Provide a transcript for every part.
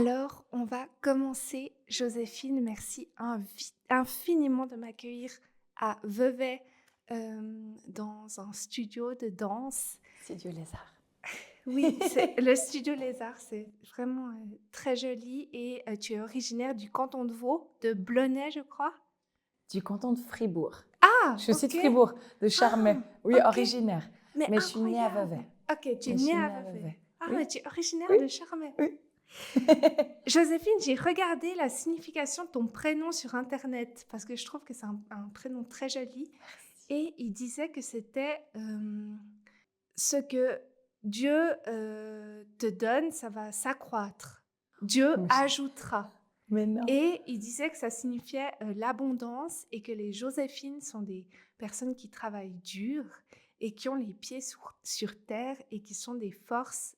Alors, on va commencer. Joséphine, merci infiniment de m'accueillir à Vevey, dans un studio de danse. C'est Dieu lézard. Oui, c'est le studio Lézard, c'est vraiment, très joli et tu es originaire du canton de Vaud, de Blonay, je crois? Du canton de Fribourg. Je Ah! suis aussi de OK. Fribourg, de Charmey. Ah! Oui, OK. originaire. Mais Mais je suis née à Vevey. incroyable! OK, tu es Mais je née suis à née à Vevey. Vevey. Ah, mais Oui, tu es originaire oui, de Charmey. oui. Joséphine, j'ai regardé la signification de ton prénom sur internet parce que je trouve que c'est un prénom très joli et il disait que c'était ce que Dieu te donne, ça va s'accroître. Dieu Mais, ajoutera. mais non. Et il disait que ça signifiait l'abondance et que les Joséphines sont des personnes qui travaillent dur et qui ont les pieds sur terre et qui sont des forces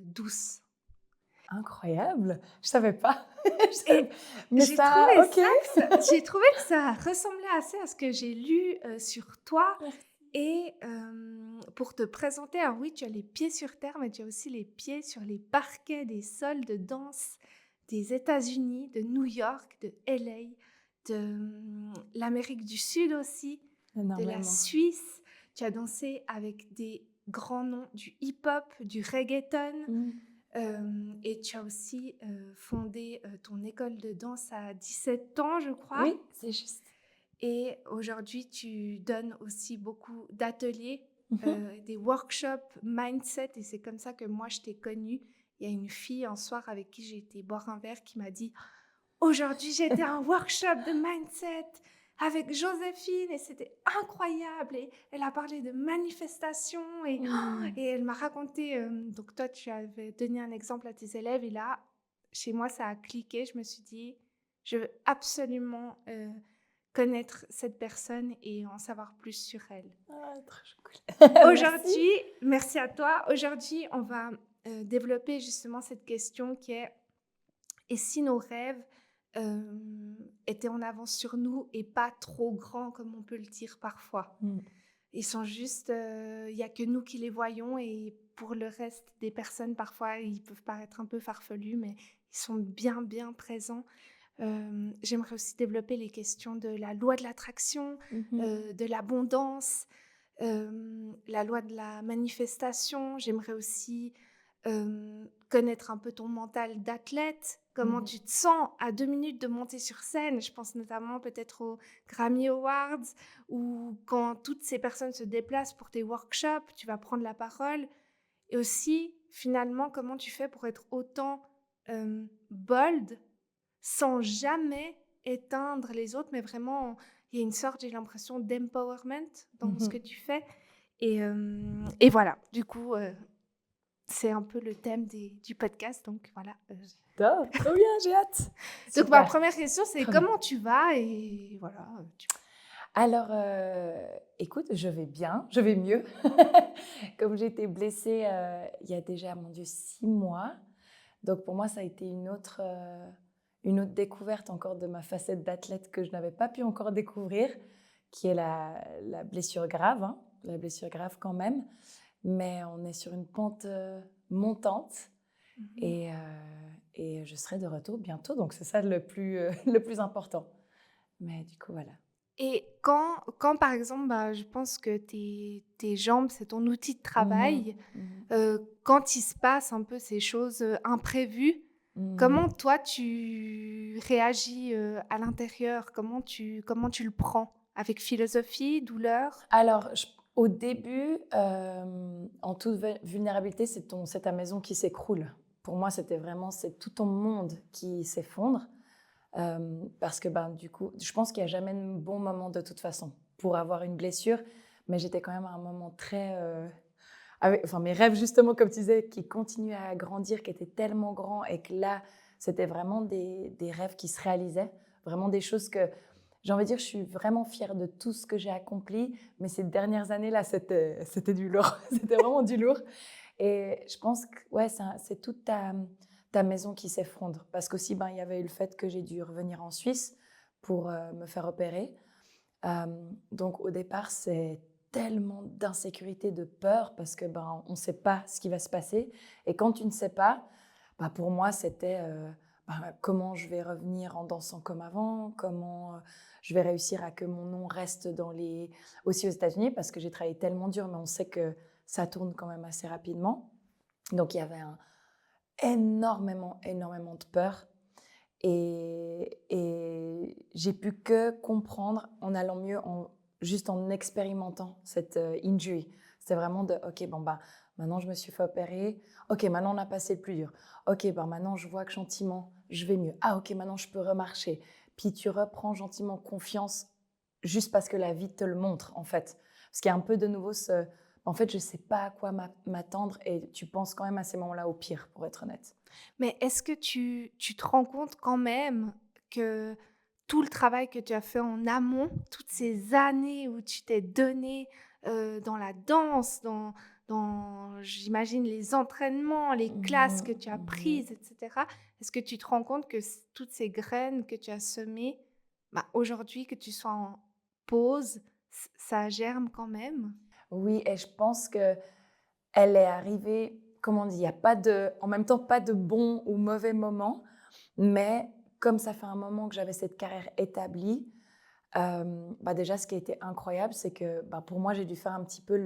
douces. Incroyable. Je savais pas. Je savais- Et Mais ça, ok. j'ai trouvé que ça ressemblait assez à ce que j'ai lu, sur toi et pour te présenter, alors oui, tu as les pieds sur terre, mais tu as aussi les pieds sur les parquets des sols de danse des États-Unis, de New York, de LA, de, l'Amérique du Sud aussi, de la Énormément. Suisse. Tu as dansé avec des grands noms du hip-hop, du reggaeton. Mm. Et tu as aussi fondé ton école de danse à 17 ans, je crois. Oui, c'est juste. Et aujourd'hui, tu donnes aussi beaucoup d'ateliers, Mhm. des workshops mindset. Et c'est comme ça que moi, je t'ai connue. Il y a une fille un soir avec qui j'ai été boire un verre qui m'a dit aujourd'hui, j'étais à un workshop de mindset avec Joséphine et c'était incroyable. Et elle a parlé de manifestation Mm. et elle m'a raconté. Donc, toi, tu avais donné un exemple à tes élèves et là, chez moi, ça a cliqué. Je me suis dit, je veux absolument connaître cette personne et en savoir plus sur elle. Ah, trop cool. Merci. Aujourd'hui, merci à toi. Aujourd'hui, on va développer justement cette question qui est et si nos rêves étaient en avance sur nous et pas trop grands comme on peut le dire parfois. Mm. Ils sont juste, il y a que nous qui les voyons et pour le reste des personnes, parfois, ils peuvent paraître un peu farfelus, mais ils sont bien, bien présents. J'aimerais aussi développer les questions de la loi de l'attraction, Mhm. de l'abondance, la loi de la manifestation. J'aimerais aussi connaître un peu ton mental d'athlète, comment Mhm. tu te sens à 2 minutes de monter sur scène. Je pense notamment peut-être aux Grammy Awards ou quand toutes ces personnes se déplacent pour tes workshops, tu vas prendre la parole. Et aussi, finalement, comment tu fais pour être autant bold sans jamais éteindre les autres, mais vraiment, il y a une sorte, j'ai l'impression, d'empowerment dans ce que Mhm. tu fais. Et voilà, du coup, c'est un peu le thème du podcast. Donc voilà. Top, trop bien, j'ai hâte. Donc ma Super, première question, c'est trop bien. comment tu vas? Et voilà. Alors, écoute, je vais bien, je vais mieux. Comme j'ai été blessée il y a déjà, mon Dieu, 6 mois. Donc pour moi, ça a été une autre découverte encore de ma facette d'athlète que je n'avais pas pu encore découvrir, qui est la blessure grave, hein, la blessure grave quand même. Mais on est sur une pente montante Mhm. et, euh, et je serai de retour bientôt. Donc c'est ça le plus important. Mais du coup, voilà. Et quand par exemple, bah, je pense que tes jambes, c'est ton outil de Mhm, travail, mhm, quand il se passe un peu ces choses imprévues, comment mhm. toi tu réagis à l'intérieur? Comment tu le prends? Avec philosophie, douleur? Alors, au début, en toute vulnérabilité, c'est ta maison qui s'écroule. Pour moi, c'était vraiment, c'est tout ton monde qui s'effondre. Parce que, ben, du coup, je pense qu'il n'y a jamais de bon moment de toute façon pour avoir une blessure. Mais j'étais quand même à un moment très... enfin, mes rêves, justement, comme tu disais, qui continuaient à grandir, qui étaient tellement grands. Et que là, c'était vraiment des rêves qui se réalisaient. Vraiment des choses que j'ai envie de dire, je suis vraiment fière de tout ce que j'ai accompli, mais ces dernières années-là, c'était du lourd. C'était vraiment du lourd. Et je pense que ouais, c'est toute ta maison qui s'effondre. Parce qu'aussi, ben, il y avait eu le fait que j'ai dû revenir en Suisse pour me faire opérer. Donc au départ, c'est tellement d'insécurité, de peur, parce que on ne sait pas ce qui va se passer. Et quand tu ne sais pas, pour moi, c'était comment je vais revenir en dansant comme avant, comment je vais réussir à que mon nom reste aussi aux États-Unis, parce que j'ai travaillé tellement dur, mais on sait que ça tourne quand même assez rapidement. Donc, il y avait énormément de peur. Et j'ai pu que comprendre en allant mieux, juste en expérimentant cette injury. C'était vraiment OK, maintenant je me suis fait opérer. OK, maintenant on a passé le plus dur. OK, maintenant je vois que gentiment, je vais mieux. Ah, OK, maintenant je peux remarcher. Puis tu reprends gentiment confiance juste parce que la vie te le montre, en fait. Parce qu'il y a un peu de nouveau en fait, je ne sais pas à quoi m'attendre et tu penses quand même à ces moments-là au pire, pour être honnête. Mais est-ce que tu te rends compte quand même que tout le travail que tu as fait en amont, toutes ces années où tu t'es donné dans la danse, j'imagine, les entraînements, les classes que tu as prises, etc. Est-ce que tu te rends compte que toutes ces graines que tu as semées, aujourd'hui, que tu sois en pause, ça germe quand même? Oui, et je pense que elle est arrivée, comment on dit, il y a pas en même temps, pas de bon ou mauvais moment, mais comme ça fait un moment que j'avais cette carrière établie, déjà, ce qui a été incroyable, c'est que pour moi, j'ai dû faire un petit peu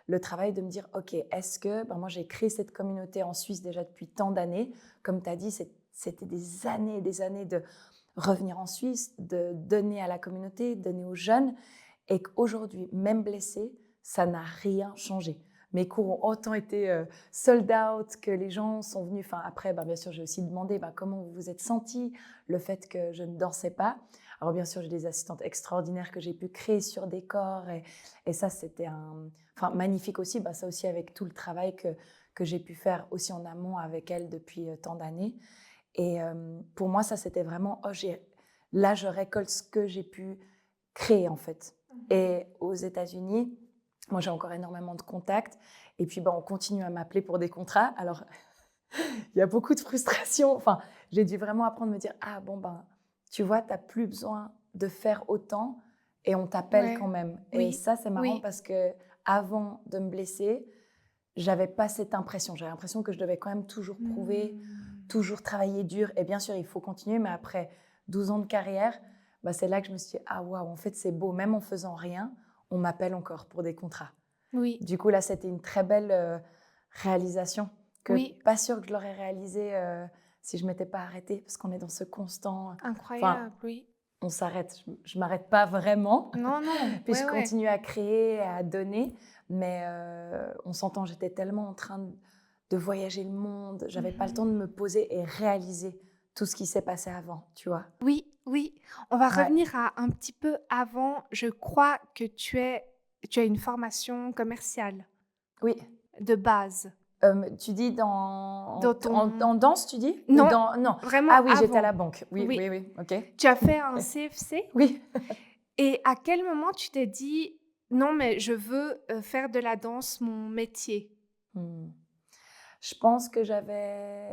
le travail de me dire, OK, est-ce que, moi, j'ai créé cette communauté en Suisse déjà depuis tant d'années. Comme tu as dit, c'était des années et des années de revenir en Suisse, de donner à la communauté, donner aux jeunes, et qu'aujourd'hui, même blessée, ça n'a rien changé. Mes cours ont autant été sold out que les gens sont venus. Enfin, après, bien sûr, j'ai aussi demandé comment vous vous êtes sentis, le fait que je ne dansais pas. Alors, bien sûr, j'ai des assistantes extraordinaires que j'ai pu créer sur des corps. Et ça, c'était magnifique aussi. Ça aussi, avec tout le travail que j'ai pu faire aussi en amont avec elles depuis tant d'années. Et pour moi, ça, c'était vraiment, là, je récolte ce que j'ai pu créer, en fait. Et aux États-Unis, moi, j'ai encore énormément de contacts. Et puis, on continue à m'appeler pour des contrats. Alors, il y a beaucoup de frustration. Enfin, j'ai dû vraiment apprendre à me dire, tu vois, tu n'as plus besoin de faire autant et on t'appelle quand même. Et ça, c'est marrant parce que avant de me blesser, j'avais pas cette impression. J'avais l'impression que je devais quand même toujours prouver, toujours travailler dur. Et bien sûr, il faut continuer. Mais après 12 ans de carrière, c'est là que je me suis dit, ah waouh, en fait, c'est beau. Même en faisant rien, on m'appelle encore pour des contrats. Oui. Du coup, là, c'était une très belle réalisation que pas sûre que je l'aurais réalisée si je ne m'étais pas arrêtée, parce qu'on est dans ce constant... Incroyable, oui. On s'arrête. Je ne m'arrête pas vraiment. Non. Puis je continue à créer, à donner. Mais on s'entend, j'étais tellement en train de voyager le monde. Je n'avais pas le temps de me poser et réaliser tout ce qui s'est passé avant, tu vois. Oui. On va revenir à un petit peu avant. Je crois que tu as une formation commerciale. Oui. De base. Tu dis en danse, tu dis? Non, non. Vraiment Ah oui, avant. j'étais à la banque. Oui, ok. Tu as fait un CFC? Oui. Et à quel moment tu t'es dit, non, mais je veux faire de la danse mon métier? Je pense que j'avais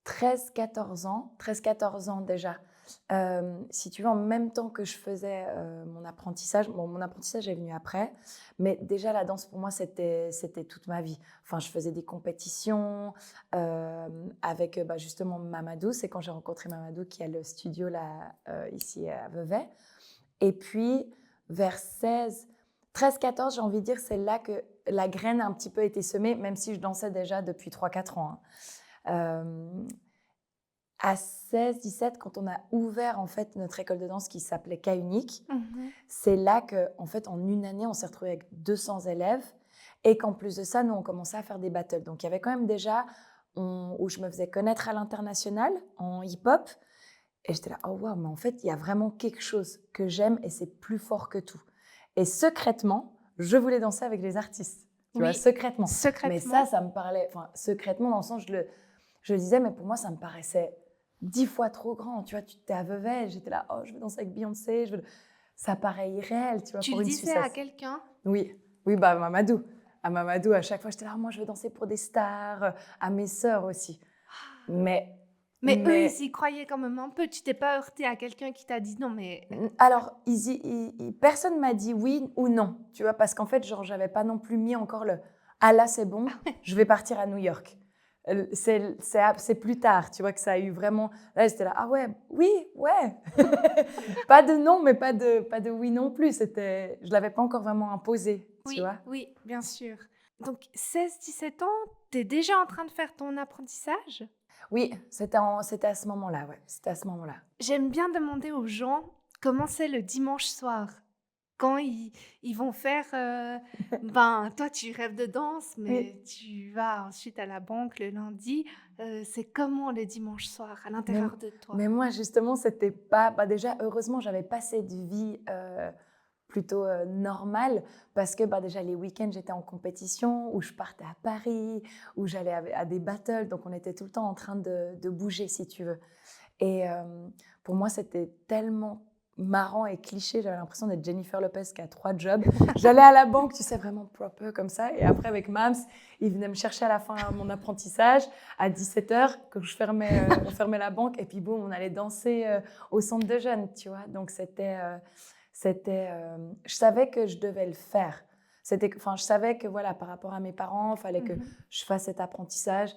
13-14 ans. 13-14 ans déjà. Si tu veux, en même temps que je faisais mon apprentissage, mon apprentissage est venu après, mais déjà la danse pour moi c'était toute ma vie. Enfin, je faisais des compétitions avec justement Mamadou. C'est quand j'ai rencontré Mamadou qui a le studio là ici à Vevey. Et puis vers 13-14, j'ai envie de dire, c'est là que la graine a un petit peu été semée, même si je dansais déjà depuis 3-4 ans. À 16-17, quand on a ouvert en fait notre école de danse qui s'appelait Cas Unique, c'est là que en fait en une année on s'est retrouvé avec 200 élèves et qu'en plus de ça nous on commençait à faire des battles. Donc il y avait quand même déjà où je me faisais connaître à l'international en hip-hop et j'étais là oh waouh, mais en fait il y a vraiment quelque chose que j'aime et c'est plus fort que tout. Et secrètement je voulais danser avec les artistes, tu vois, secrètement. Mais ça me parlait, enfin secrètement dans le sens je le disais, mais pour moi ça me paraissait 10 fois trop grand, tu vois, tu t'es à Vevey, j'étais là, oh, je veux danser avec Beyoncé, ça paraît irréel, tu vois, pour une Suissesse. Tu le disais à quelqu'un? Oui, Mamadou. À Mamadou, à chaque fois, j'étais là, moi, je veux danser pour des stars, à mes sœurs aussi. Mais Mais eux, Mais ils y croyaient quand même un peu. Tu t'es pas heurté à quelqu'un qui t'a dit non, mais alors, personne m'a dit oui ou non, tu vois, parce qu'en fait, genre, j'avais pas non plus mis encore le ah là, c'est bon, je vais partir à New York. C'est plus tard, tu vois, que ça a eu vraiment. Là, j'étais là, ah ouais, oui, ouais. Pas de non, mais pas de oui non plus. Je l'avais pas encore vraiment imposé, tu oui, vois. oui, bien sûr. Donc 16-17 ans, tu es déjà en train de faire ton apprentissage? Oui, c'était à ce moment-là, ouais. C'était à ce moment-là. J'aime bien demander aux gens comment c'est le dimanche soir. Quand ils vont faire, ben, toi tu rêves de danse, Oui. mais tu vas ensuite à la banque le lundi. C'est comment le dimanche soir à Mais, l'intérieur de toi? mais moi, justement, c'était pas. Bah déjà, heureusement, j'avais pas cette vie plutôt normale parce que bah, déjà, les week-ends, j'étais en compétition, où je partais à Paris, où j'allais à des battles. Donc, on était tout le temps en train de bouger, si tu veux. Et pour moi, c'était tellement marrant et cliché. J'avais l'impression d'être Jennifer Lopez qui a 3 jobs. J'allais à la banque, tu sais, vraiment proper comme ça. Et après, avec Mams, il venait me chercher à la fin de mon apprentissage à 17h, que on fermait la banque. Et puis, boum, on allait danser au centre de jeunes, tu vois. Donc, je savais que je devais le faire. Enfin, je savais que, voilà, par rapport à mes parents, il fallait que Mmh. je fasse cet apprentissage.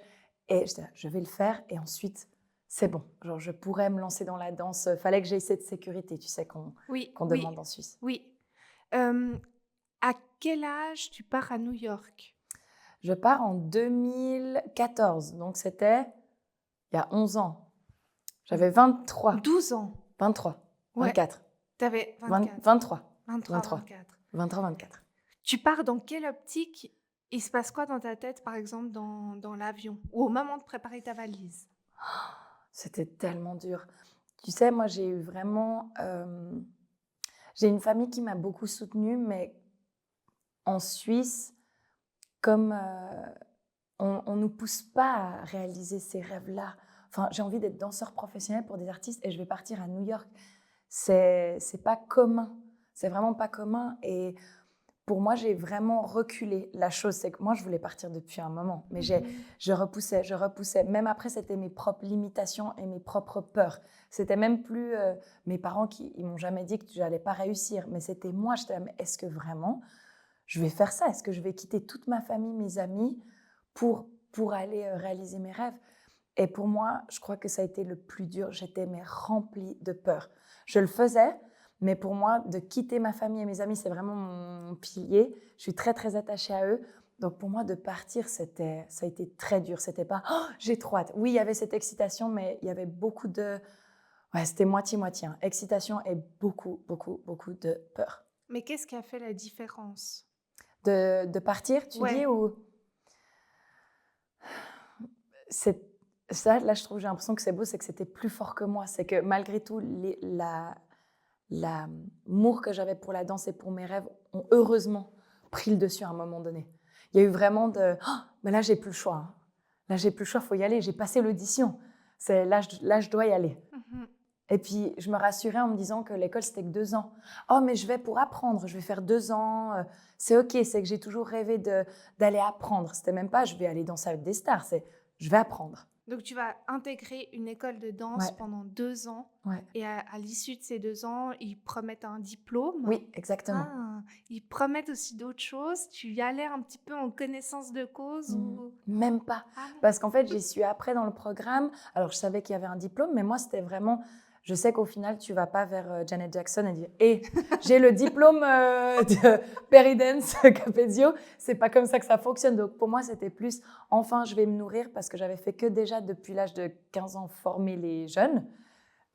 Et j'étais là, je vais le faire. Et ensuite, c'est bon. Genre, je pourrais me lancer dans la danse. Fallait que j'aie cette sécurité, tu sais, Oui, qu'on oui, demande en Suisse. oui. Hem, à quel âge tu pars à New York? Je pars en 2014, donc c'était il y a 11 ans. J'avais 23, 12 ans? 23, Ouais, 24, tu avais 20 24, 23, 23, 23, 24. 23, 24. Tu pars dans quelle optique? Il se passe quoi dans ta tête, par exemple, dans l'avion ou au moment de préparer ta valise? C'était tellement dur. Tu sais, moi, j'ai une famille qui m'a beaucoup soutenue, mais en Suisse, comme on nous pousse pas à réaliser ces rêves-là. Enfin, j'ai envie d'être danseur professionnel pour des artistes et je vais partir à New York. C'est pas commun. C'est vraiment pas commun. Et pour moi, j'ai vraiment reculé. La chose, c'est que moi, je voulais partir depuis un moment, mais Mmh. je repoussais, je repoussais. Même après, c'était mes propres limitations et mes propres peurs. C'était même plus mes parents qui ils m'ont jamais dit que je n'allais pas réussir, mais c'était moi. J'étais là, mais est-ce que vraiment je vais faire ça? Est-ce que je vais quitter toute ma famille, mes amis pour aller réaliser mes rêves? Et pour moi, je crois que ça a été le plus dur. J'étais mais remplie de peur. Je le faisais, mais pour moi, de quitter ma famille et mes amis, c'est vraiment mon pilier. Je suis très, très attachée à eux. Donc pour moi, de partir, ça a été très dur. C'était pas oh, j'ai trop hâte. Oui, il y avait cette excitation, mais il y avait beaucoup de. Ouais, c'était moitié-moitié, hein. Excitation et beaucoup, beaucoup, beaucoup de peur. Mais qu'est-ce qui a fait la différence? De partir, tu dis, Ouais. ou. C'est ça, là, je trouve, j'ai l'impression que c'est beau, c'est que c'était plus fort que moi. C'est que malgré tout, l'amour que j'avais pour la danse et pour mes rêves ont heureusement pris le dessus à un moment donné. Il y a eu vraiment de oh, mais là, j'ai plus le choix, hein. Là, j'ai plus le choix, il faut y aller. J'ai passé l'audition. Là, je dois y aller. Mmh. Et puis, je me rassurais en me disant que l'école, c'était que 2 ans. Oh, mais je vais pour apprendre, je vais faire 2 ans. C'est OK, c'est que j'ai toujours rêvé d'aller apprendre. C'était même pas je vais aller danser avec des stars, c'est je vais apprendre. Donc tu vas intégrer une école de danse Ouais, pendant 2 ans ouais. et à l'issue de ces 2 ans, ils promettent un diplôme? Oui, exactement. Ah! Ils promettent aussi d'autres choses? Tu y allais un petit peu en connaissance de cause ou Même pas. ah non? Parce qu'en fait, j'y suis après dans le programme. Alors, je savais qu'il y avait un diplôme, mais moi, c'était vraiment. Je sais qu'au final, tu vas pas vers Janet Jackson et dire hé, j'ai le diplôme de Perry Dance Capezio. C'est pas comme ça que ça fonctionne. Donc, pour moi, c'était plus enfin, je vais me nourrir parce que j'avais fait que déjà depuis l'âge de 15 ans former les jeunes.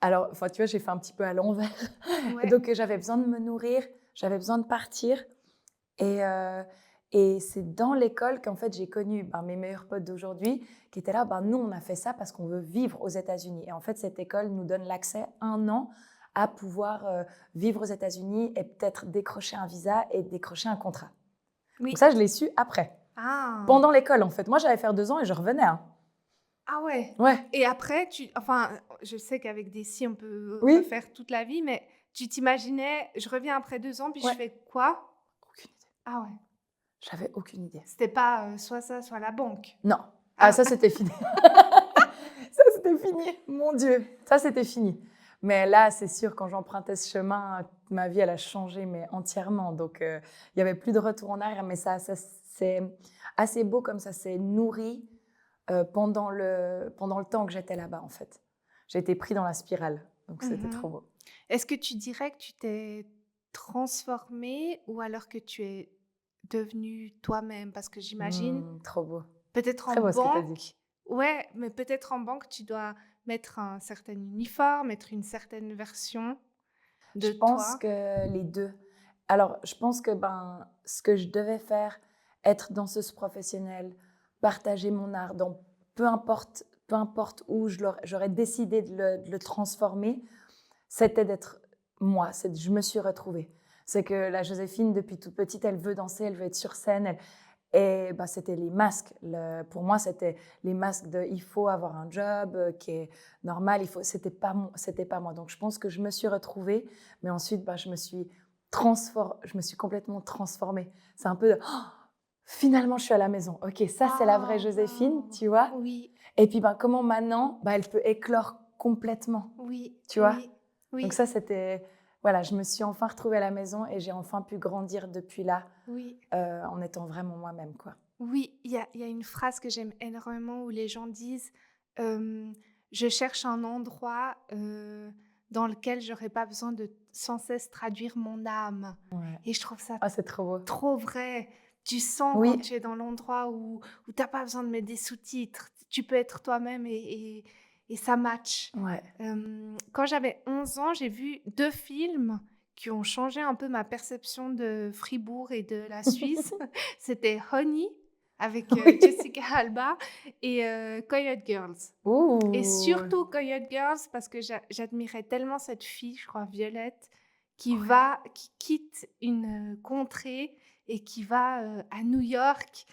Alors, enfin, tu vois, j'ai fait un petit peu à l'envers. Et Ouais. donc, j'avais besoin de me nourrir, j'avais besoin de partir. Et, euh, et c'est dans l'école qu'en fait j'ai connu mes meilleurs potes d'aujourd'hui qui étaient là. Nous, on a fait ça parce qu'on veut vivre aux États-Unis. Et en fait, cette école nous donne l'accès 1 an à pouvoir vivre aux États-Unis et peut-être décrocher un visa et décrocher un contrat. Donc Oui. ça, je l'ai su après, Ah! pendant l'école en fait. Moi, j'allais faire 2 ans et je revenais, hein. Ah ouais. Ouais, Et après enfin, je sais qu'avec des si on peut oui, refaire toute la vie, mais tu t'imaginais: «Je reviens après 2 ans, puis je ouais. fais quoi?» Aucune idée. Ah ouais. J'avais aucune idée. C'était pas, soit ça, soit la banque? Non. Ah, Ah ça, c'était fini. Ça, c'était fini, mon Dieu, ça c'était fini. Mais là, c'est sûr, quand j'empruntais ce chemin, ma vie, elle a changé, mais entièrement. Donc, il n'y avait plus de retour en arrière. Mais ça c'est assez beau comme ça s'est nourri pendant le temps que j'étais là-bas, en fait. J'ai été pris dans la spirale. Donc, c'était Mhm. trop beau. Est-ce que tu dirais que tu t'es transformée ou alors que tu es devenue toi-même? Parce que j'imagine, Trop beau. peut-être en Très beau ce que tu as dit. banque, ouais, mais peut-être en banque, tu dois mettre un certain uniforme, mettre une certaine version de Je pense toi. que les deux. Alors, je pense que ce que je devais faire, être danseuse professionnelle, partager mon art dans peu importe où j'aurais décidé de le transformer, c'était d'être moi. Je me suis retrouvée. C'est que la Joséphine, depuis toute petite, elle veut danser, elle veut être sur scène. Et c'était les masques. Pour moi, c'était les masques de il faut avoir un job qui est normal. C'était pas moi. Donc, je pense que je me suis retrouvée, mais ensuite, je me suis complètement transformée. C'est un peu de, oh, finalement, je suis à la maison. Ok, ça, c'est la vraie Ah, Joséphine, wow. tu vois. Oui, Et puis, comment maintenant, elle peut éclore complètement, oui, tu vois. oui, Donc oui, ça, c'était, voilà, je me suis enfin retrouvée à la maison et j'ai enfin pu grandir depuis là oui. en étant vraiment moi-même, quoi. Oui, il y a une phrase que j'aime énormément où les gens disent je cherche un endroit dans lequel j'aurais pas besoin de sans cesse traduire mon âme. Ouais. Et je trouve ça Ah, c'est trop beau. trop vrai. Tu sens quand Oui, tu es dans l'endroit où tu n'as pas besoin de mettre des sous-titres. Tu peux être toi-même et ça match. ouais. Quand j'avais 11 ans, j'ai vu deux films qui ont changé un peu ma perception de Fribourg et de la Suisse. C'était Honey avec Oui. Jessica Alba et Coyote Girls. Et Ouh. surtout Coyote Girls parce que j'admirais tellement cette fille, je crois Violette, Ouais. qui quitte une contrée et qui va à New York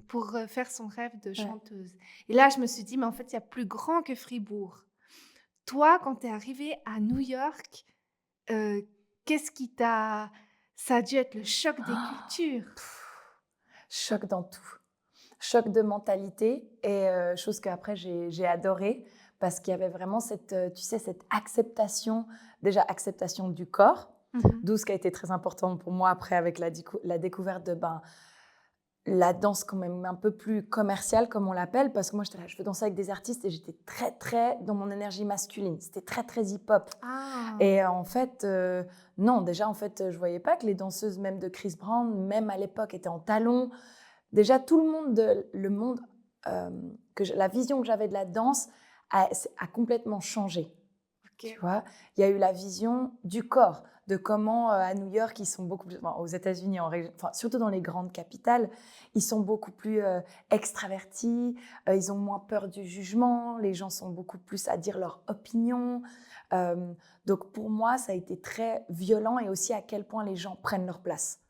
pour faire son rêve de Ouais. chanteuse. Et là, je me suis dit, mais en fait, il y a plus grand que Fribourg. Toi, quand tu es arrivée à New York, heu, qu'est-ce qui t'a ça a dû être le choc des cultures. Choc dans tout. Choc de mentalité et chose qu'après j'ai adoré parce qu'il y avait vraiment cette, tu sais, cette acceptation, déjà acceptation du corps, Mmh. d'où ce qui a été très important pour moi après avec la découverte de la danse quand même un peu plus commerciale, comme on l'appelle, parce que moi, j'étais là, je veux danser avec des artistes et j'étais très, très dans mon énergie masculine. C'était très, très hip-hop. Ah! Et en fait, non, déjà, en fait, je voyais pas que les danseuses, même de Chris Brown, même à l'époque, étaient en talons. Déjà, tout le monde, le monde, la vision que j'avais de la danse a complètement changé. Tu OK. vois, il y a eu la vision du corps, de comment à New York, ils sont beaucoup plus, aux États-Unis, surtout dans les grandes capitales, ils sont beaucoup plus extravertis, ils ont moins peur du jugement, les gens sont beaucoup plus à dire leur opinion. Euh, donc pour moi, ça a été très violent et aussi à quel point les gens prennent leur place.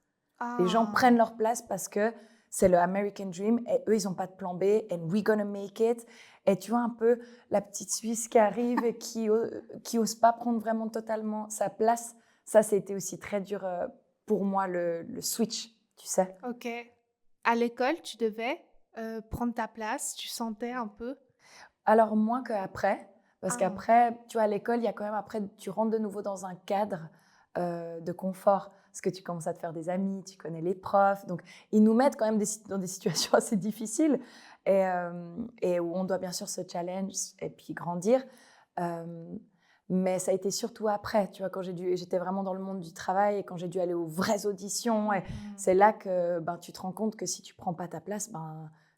Les gens Ah! prennent leur place parce que c'est le American Dream et eux, ils n'ont pas de plan B and we're gonna make it. Et tu vois un peu la petite Suisse qui arrive et qui ose pas prendre vraiment totalement sa place. Ça, c'était aussi très dur pour moi, le switch, tu sais. OK. À l'école, tu devais, prendre ta place, tu sentais un peu? Alors moins qu'après, parce Ah! qu'après, tu vois, à l'école, il y a quand même, après, tu rentres de nouveau dans un cadre de confort, parce que tu commences à te faire des amis, tu connais les profs, donc ils nous mettent quand même dans des situations assez difficiles et où on doit bien sûr se challenge et puis grandir. Euh, mais ça a été surtout après, tu vois, quand j'étais vraiment dans le monde du travail et quand j'ai dû aller aux vraies auditions, et Mmh. c'est là que tu te rends compte que si tu prends pas ta place,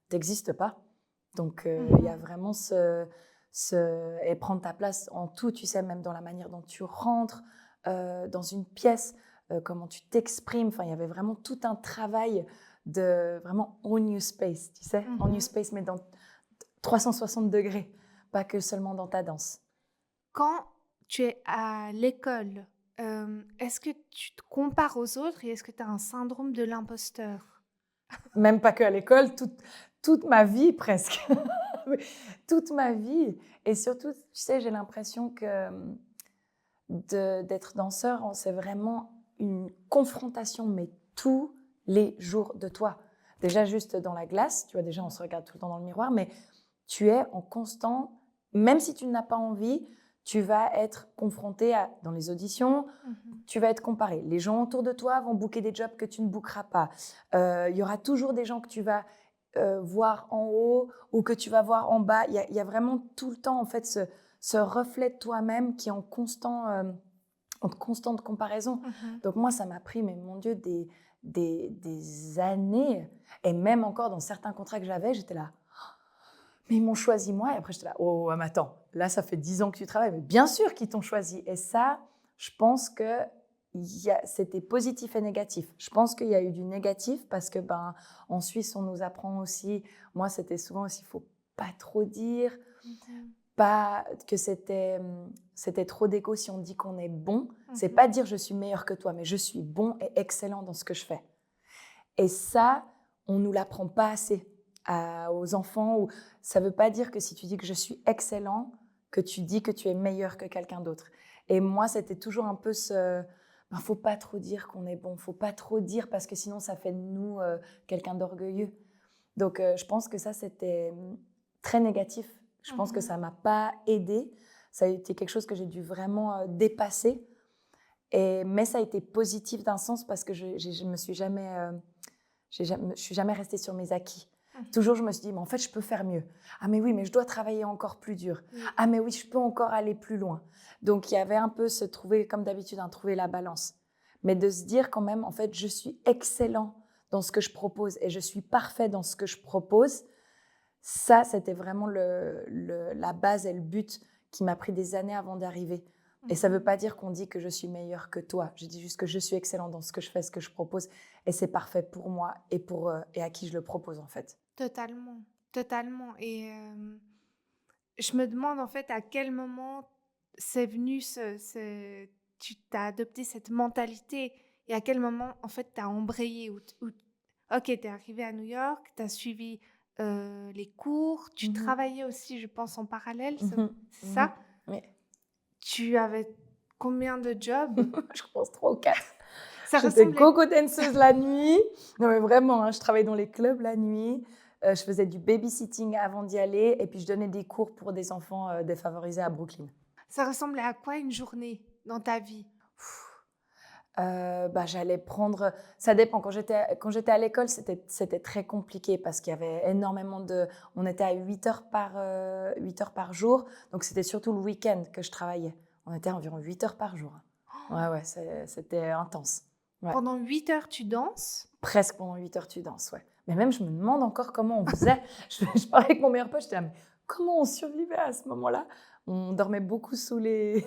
t'existes pas. Donc, il y a Mmh. vraiment et prendre ta place en tout, tu sais, même dans la manière dont tu rentres dans une pièce, comment tu t'exprimes. Enfin, il y avait vraiment tout un travail de vraiment own your space, tu sais, own your Mmh. space, mais dans 360 degrés, pas que seulement dans ta danse. Quand tu es à l'école, est-ce que tu te compares aux autres et est-ce que tu as un syndrome de l'imposteur? Même pas que à l'école, toute ma vie presque. Oui, toute ma vie. Et surtout, tu sais, j'ai l'impression que d'être danseur, c'est vraiment une confrontation, mais tous les jours de toi. Déjà juste dans la glace, tu vois, déjà on se regarde tout le temps dans le miroir, mais tu es en constant même si tu n'as pas envie, tu vas être confronté dans les auditions, tu vas être comparé. Les gens autour de toi vont booker des jobs que tu ne bookeras pas. Il y aura toujours des gens que tu vas voir en haut ou que tu vas voir en bas. Il y a vraiment tout le temps en fait ce reflet de toi-même qui est en constante comparaison. Donc moi, ça m'a pris, mais mon Dieu, des années. Et même encore dans certains contrats que j'avais, j'étais là, mais ils m'ont choisi moi. Et après, j'étais là, oh, mais attends, là, ça fait 10 ans que tu travailles. Mais bien sûr qu'ils t'ont choisi. Et ça, je pense que c'était positif et négatif. Je pense qu'il y a eu du négatif parce que en Suisse, on nous apprend aussi, moi, c'était souvent aussi, il ne faut pas trop dire, pas que c'était trop d'égo si on dit qu'on est bon. C'est pas dire je suis meilleur que toi, mais je suis bon et excellent dans ce que je fais. Et ça, on nous l'apprend pas assez aux enfants. Ou ça veut pas dire que si tu dis que je suis excellent, que tu dis que tu es meilleur que quelqu'un d'autre. Et moi, c'était toujours un peu faut pas trop dire qu'on est bon, faut pas trop dire parce que sinon ça fait de nous quelqu'un d'orgueilleux. Donc je pense que ça c'était très négatif. Je pense que ça m'a pas aidée. Ça a été quelque chose que j'ai dû vraiment dépasser. Mais ça a été positif d'un sens parce que je me suis jamais, je suis jamais restée sur mes acquis. Toujours, je me suis dit, mais en fait, je peux faire mieux. Ah, mais oui, mais je dois travailler encore plus dur. Ah, mais oui, je peux encore aller plus loin. Donc, il y avait un peu comme d'habitude, trouver la balance. Mais de se dire quand même, en fait, je suis excellent dans ce que je propose et je suis parfait dans ce que je propose. Ça, c'était vraiment la base et le but qui m'a pris des années avant d'arriver. Et ça ne veut pas dire qu'on dit que je suis meilleure que toi. Je dis juste que je suis excellente dans ce que je fais, ce que je propose. Et c'est parfait pour moi et à qui je le propose, en fait. Totalement, totalement. Et je me demande, en fait, à quel moment c'est venu tu as adopté cette mentalité et à quel moment, en fait, tu as embrayé. Ok, tu es arrivé à New York, tu as suivi les cours, tu travaillais aussi, je pense, en parallèle, c'est ça? Oui. Tu avais combien de jobs? Je pense 3 ou 4. Ça J'étais ressemblait... coco-danseuse la nuit. Non, mais vraiment, je travaillais dans les clubs la nuit. Je faisais du babysitting avant d'y aller. Et puis, je donnais des cours pour des enfants défavorisés à Brooklyn. Ça ressemblait à quoi une journée dans ta vie? J'allais prendre... Ça dépend. Quand j'étais à l'école, c'était très compliqué parce qu'il y avait énormément de... On était à 8 heures par jour. Donc, c'était surtout le week-end que je travaillais. On était à environ 8 heures par jour. Ouais, c'était intense. Ouais. Pendant 8 heures, tu danses? Presque pendant 8 heures, tu danses, ouais. Mais même, je me demande encore comment on faisait. je parlais avec mon meilleur pote, j'étais là, mais comment on survivait à ce moment-là? On dormait beaucoup sous les...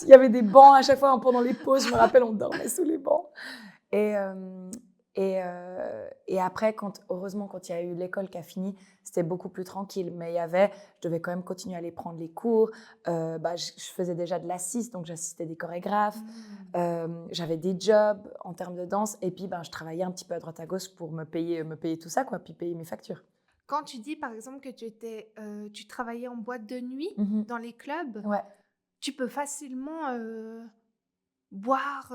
Il y avait des bancs à chaque fois pendant les pauses, je me rappelle, on dormait sous les bancs. Et après, heureusement, quand il y a eu l'école qui a fini, c'était beaucoup plus tranquille. Mais je devais quand même continuer à aller prendre les cours. Je faisais déjà de l'assist, donc j'assistais des chorégraphes. J'avais des jobs en termes de danse. Et puis, je travaillais un petit peu à droite à gauche pour me payer tout ça, quoi, puis payer mes factures. Quand tu dis, par exemple, que tu travaillais en boîte de nuit, dans les clubs, ouais. Tu peux facilement boire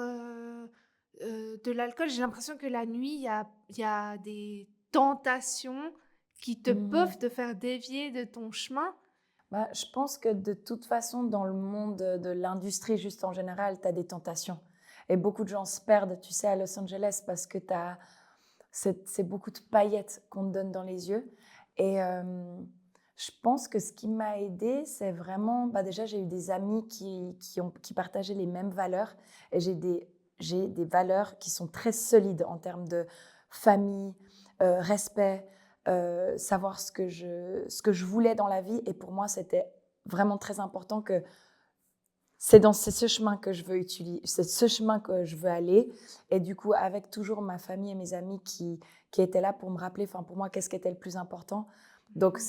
de l'alcool. J'ai l'impression que la nuit, il y a des tentations qui peuvent te faire dévier de ton chemin. Je pense que de toute façon, dans le monde de l'industrie, juste en général, tu as des tentations. Et beaucoup de gens se perdent, tu sais, à Los Angeles parce que c'est beaucoup de paillettes qu'on te donne dans les yeux. Et je pense que ce qui m'a aidée, c'est vraiment... déjà, j'ai eu des amis qui partageaient les mêmes valeurs. Et j'ai des valeurs qui sont très solides en termes de famille, respect, savoir ce que je voulais dans la vie. Et pour moi, c'était vraiment très important que c'est ce chemin que je veux utiliser, c'est ce chemin que je veux aller. Et du coup, avec toujours ma famille et mes amis qui étaient là pour me rappeler, pour moi, qu'est-ce qui était le plus important. Donc,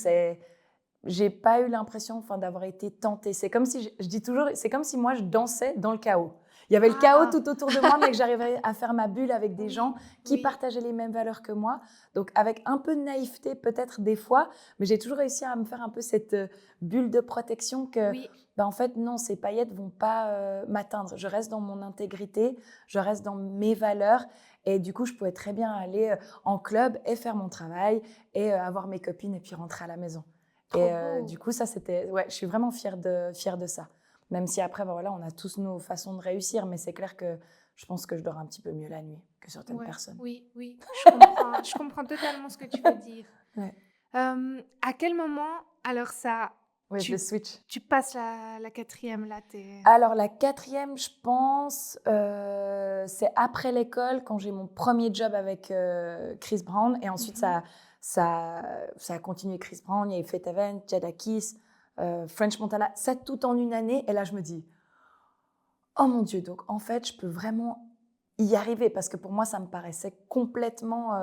j'ai pas eu l'impression d'avoir été tentée. C'est comme si, je dis toujours, c'est comme si moi, je dansais dans le chaos. Il y avait le chaos tout autour de moi, mais que j'arrivais à faire ma bulle avec des gens qui partageaient les mêmes valeurs que moi. Donc, avec un peu de naïveté, peut-être des fois, mais j'ai toujours réussi à me faire un peu cette bulle de protection que, en fait, non, ces paillettes vont pas m'atteindre. Je reste dans mon intégrité, je reste dans mes valeurs. Et du coup, je pouvais très bien aller en club et faire mon travail et avoir mes copines et puis rentrer à la maison. Trop Et beau. du coup, ça, c'était... Ouais, je suis vraiment fière de ça. Même si après, ben voilà, on a tous nos façons de réussir, mais c'est clair que je pense que je dors un petit peu mieux la nuit que certaines Ouais, personnes. oui, oui, je comprends totalement ce que tu veux dire. Ouais. À quel moment, alors ça, Ouais, le tu, switch. tu passes la quatrième, là, t'es... Alors, la quatrième, je pense, c'est après l'école, quand j'ai mon premier job avec Chris Brown. Et ensuite, Mhm. ça a continué Chris Brown. Il y a eu Fate Event, Jadakiss, French Montana. Ça, tout en une année. Et là, je me dis, oh mon Dieu, donc en fait, je peux vraiment y arriver. Parce que pour moi, ça me paraissait complètement,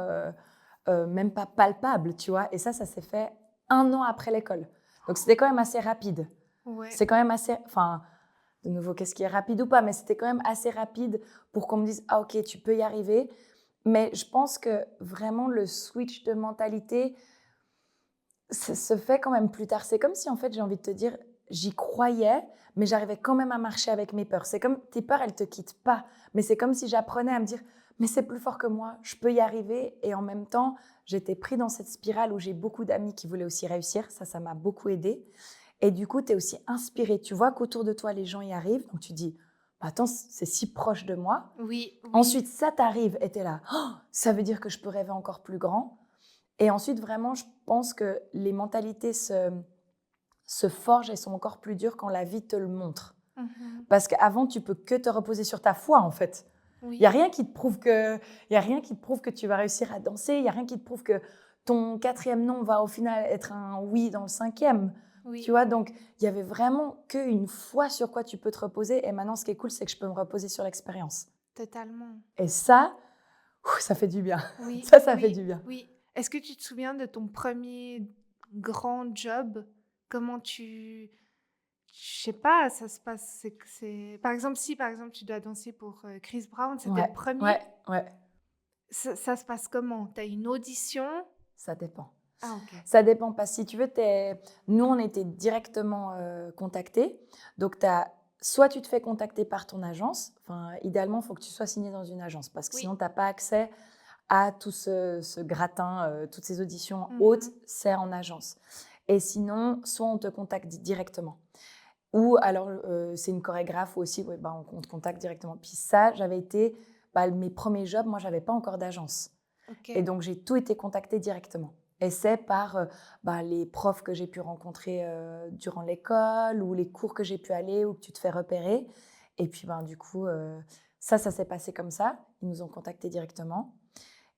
même pas palpable, tu vois. Et ça s'est fait 1 an après l'école. Donc, c'était quand même assez rapide. Ouais. C'est quand même assez... Enfin, de nouveau, qu'est-ce qui est rapide ou pas, mais c'était quand même assez rapide pour qu'on me dise, ah ok, tu peux y arriver. Mais je pense que vraiment le switch de mentalité se fait quand même plus tard. C'est comme si, en fait, j'ai envie de te dire, j'y croyais, mais j'arrivais quand même à marcher avec mes peurs. C'est comme, tes peurs, elles te quittent pas. Mais c'est comme si j'apprenais à me dire, mais c'est plus fort que moi, je peux y arriver. Et en même temps, j'étais pris dans cette spirale où j'ai beaucoup d'amis qui voulaient aussi réussir. Ça m'a beaucoup aidée. Et du coup, tu es aussi inspiré. Tu vois qu'autour de toi, les gens y arrivent. Donc, tu dis, bah, attends, c'est si proche de moi. Oui, oui. Ensuite, ça t'arrive et tu es là. Oh, ça veut dire que je peux rêver encore plus grand. Et ensuite, vraiment, je pense que les mentalités se forgent et sont encore plus dures quand la vie te le montre. Mhm. Parce qu'avant, tu peux que te reposer sur ta foi, en fait. Il n'y a Oui, rien qui te prouve que, il y a rien qui te prouve que tu vas réussir à danser. Il n'y a rien qui te prouve que ton quatrième nom va au final être un oui dans le cinquième. Tu oui, vois, donc il y avait vraiment qu'une foi sur quoi tu peux te reposer. Et maintenant, ce qui est cool, c'est que je peux me reposer sur l'expérience. totalement. Et ça, ça fait du bien. Oui, Ça fait oui, du bien. oui. Est-ce que tu te souviens de ton premier grand job? Comment tu... Je sais pas, ça se passe... Par exemple, si par exemple tu dois danser pour Chris Brown, c'était le Ouais, ouais, premier. ouais. Ça se passe comment? T'as une audition? Ça dépend. Ah, ok. Ça dépend pas. Si tu veux, nous, on était directement contactés. Donc, soit tu te fais contacter par ton agence. Enfin, idéalement, il faut que tu sois signé dans une agence parce que Oui. sinon, tu n'as pas accès à tout ce gratin, toutes ces auditions hautes, Mhm. c'est en agence. Et sinon, soit on te contacte directement. Ou alors, c'est une chorégraphe aussi, ouais, bah, on te contacte directement. Puis ça, j'avais été, bah, mes premiers jobs, moi, j'avais pas encore d'agence. Ok. Et donc, j'ai tout été contactée directement. Et c'est par bah, les profs que j'ai pu rencontrer durant l'école ou les cours que j'ai pu aller ou que tu te fais repérer. Et puis, ben, du coup, ça s'est passé comme ça. Ils nous ont contactés directement.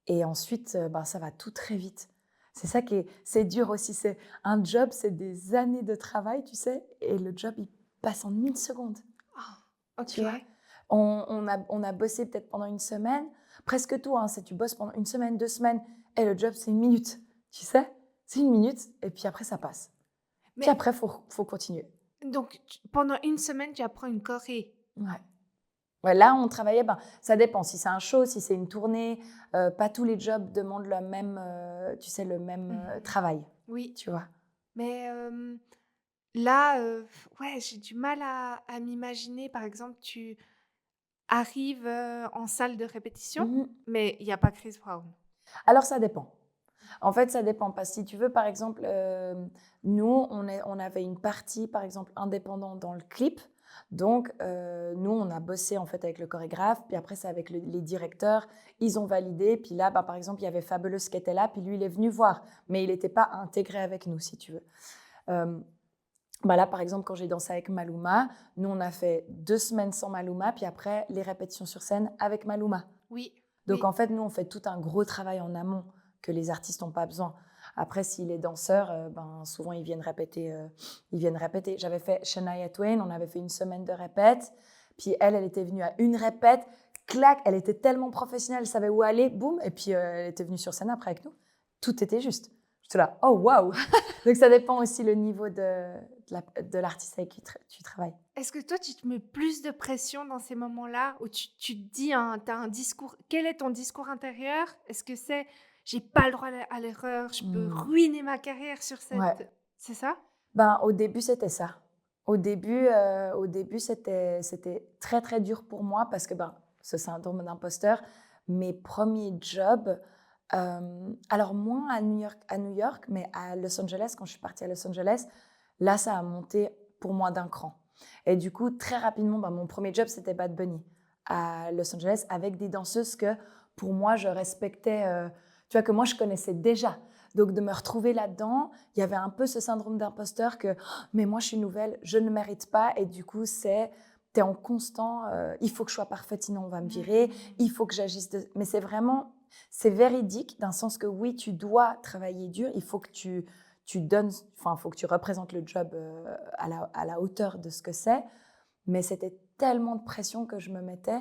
Et ensuite, ben, ça va tout très vite. C'est ça c'est dur aussi. C'est un job, c'est des années de travail, tu sais. Et le job, il passe en une seconde. Ah, ok. Tu vois, on a bossé peut-être pendant une semaine, presque tout, hein, c'est tu bosses pendant une semaine, 2 semaines, et le job, c'est 1 minute, tu sais, c'est 1 minute, et puis après, ça passe. Puis Mais après, faut continuer. donc, pendant une semaine, tu apprends une choré. Ouais. Ouais, là, on travaillait, ben, ça dépend, si c'est un show, si c'est une tournée, pas tous les jobs demandent le même, tu sais, le même Mhm. travail, Oui. tu vois. Mais là, ouais, j'ai du mal à m'imaginer. Par exemple, tu arrives en salle de répétition, Mhm. mais il n'y a pas Chris Brown. Alors, ça dépend. En fait, ça dépend. Parce que si tu veux, par exemple, nous, on avait une partie, par exemple, indépendante dans le clip. Donc, nous, on a bossé en fait avec le chorégraphe. Puis après, c'est avec les directeurs. Ils ont validé. Puis là, bah, par exemple, il y avait Fabulous qui était là. Puis lui, il est venu voir. Mais il n'était pas intégré avec nous, si tu veux. Euh, Bah là, par exemple, quand j'ai dansé avec Maluma, nous, on a fait 2 semaines sans Maluma. Puis après, les répétitions sur scène avec Maluma. Oui, Donc oui. en fait, nous, on fait tout un gros travail en amont que les artistes n'ont pas besoin. Après, si les danseurs, ben, souvent, ils viennent répéter. J'avais fait Shania Twain, on avait fait une semaine de répète. Puis elle était venue à une répète, clac, elle était tellement professionnelle, elle savait où aller, boum, et puis elle était venue sur scène après avec nous. Tout était juste. J'étais là, oh waouh. Donc ça dépend aussi le niveau de l'artiste avec qui tu travailles. Est-ce que toi, tu te mets plus de pression dans ces moments-là où tu te dis, tu as un discours, quel est ton discours intérieur? Est-ce que c'est, j'ai pas le droit à l'erreur, je peux Hmm. ruiner ma carrière sur Ouais. cette... C'est ça? Ben, au début, c'était ça. Au début c'était très, très dur pour moi parce que ben, ce syndrome d'imposteur, mes premiers jobs, Alors moins à New York, mais à Los Angeles, quand je suis partie à Los Angeles, là, ça a monté pour moi d'un cran. Et du coup, très rapidement, mon premier job, c'était Bad Bunny à Los Angeles avec des danseuses que, pour moi, je respectais, tu vois, que moi, je connaissais déjà. Donc, de me retrouver là-dedans, il y avait un peu ce syndrome d'imposteur que, oh, mais moi, je suis nouvelle, je ne mérite pas. Et du coup, t'es en constant, il faut que je sois parfaite, sinon on va me virer, il faut que j'agisse. Mais c'est véridique, d'un sens que oui, tu dois travailler dur, il faut que tu donnes, enfin, il faut que tu représentes le job à la hauteur de ce que c'est. Mais c'était tellement de pression que je me mettais,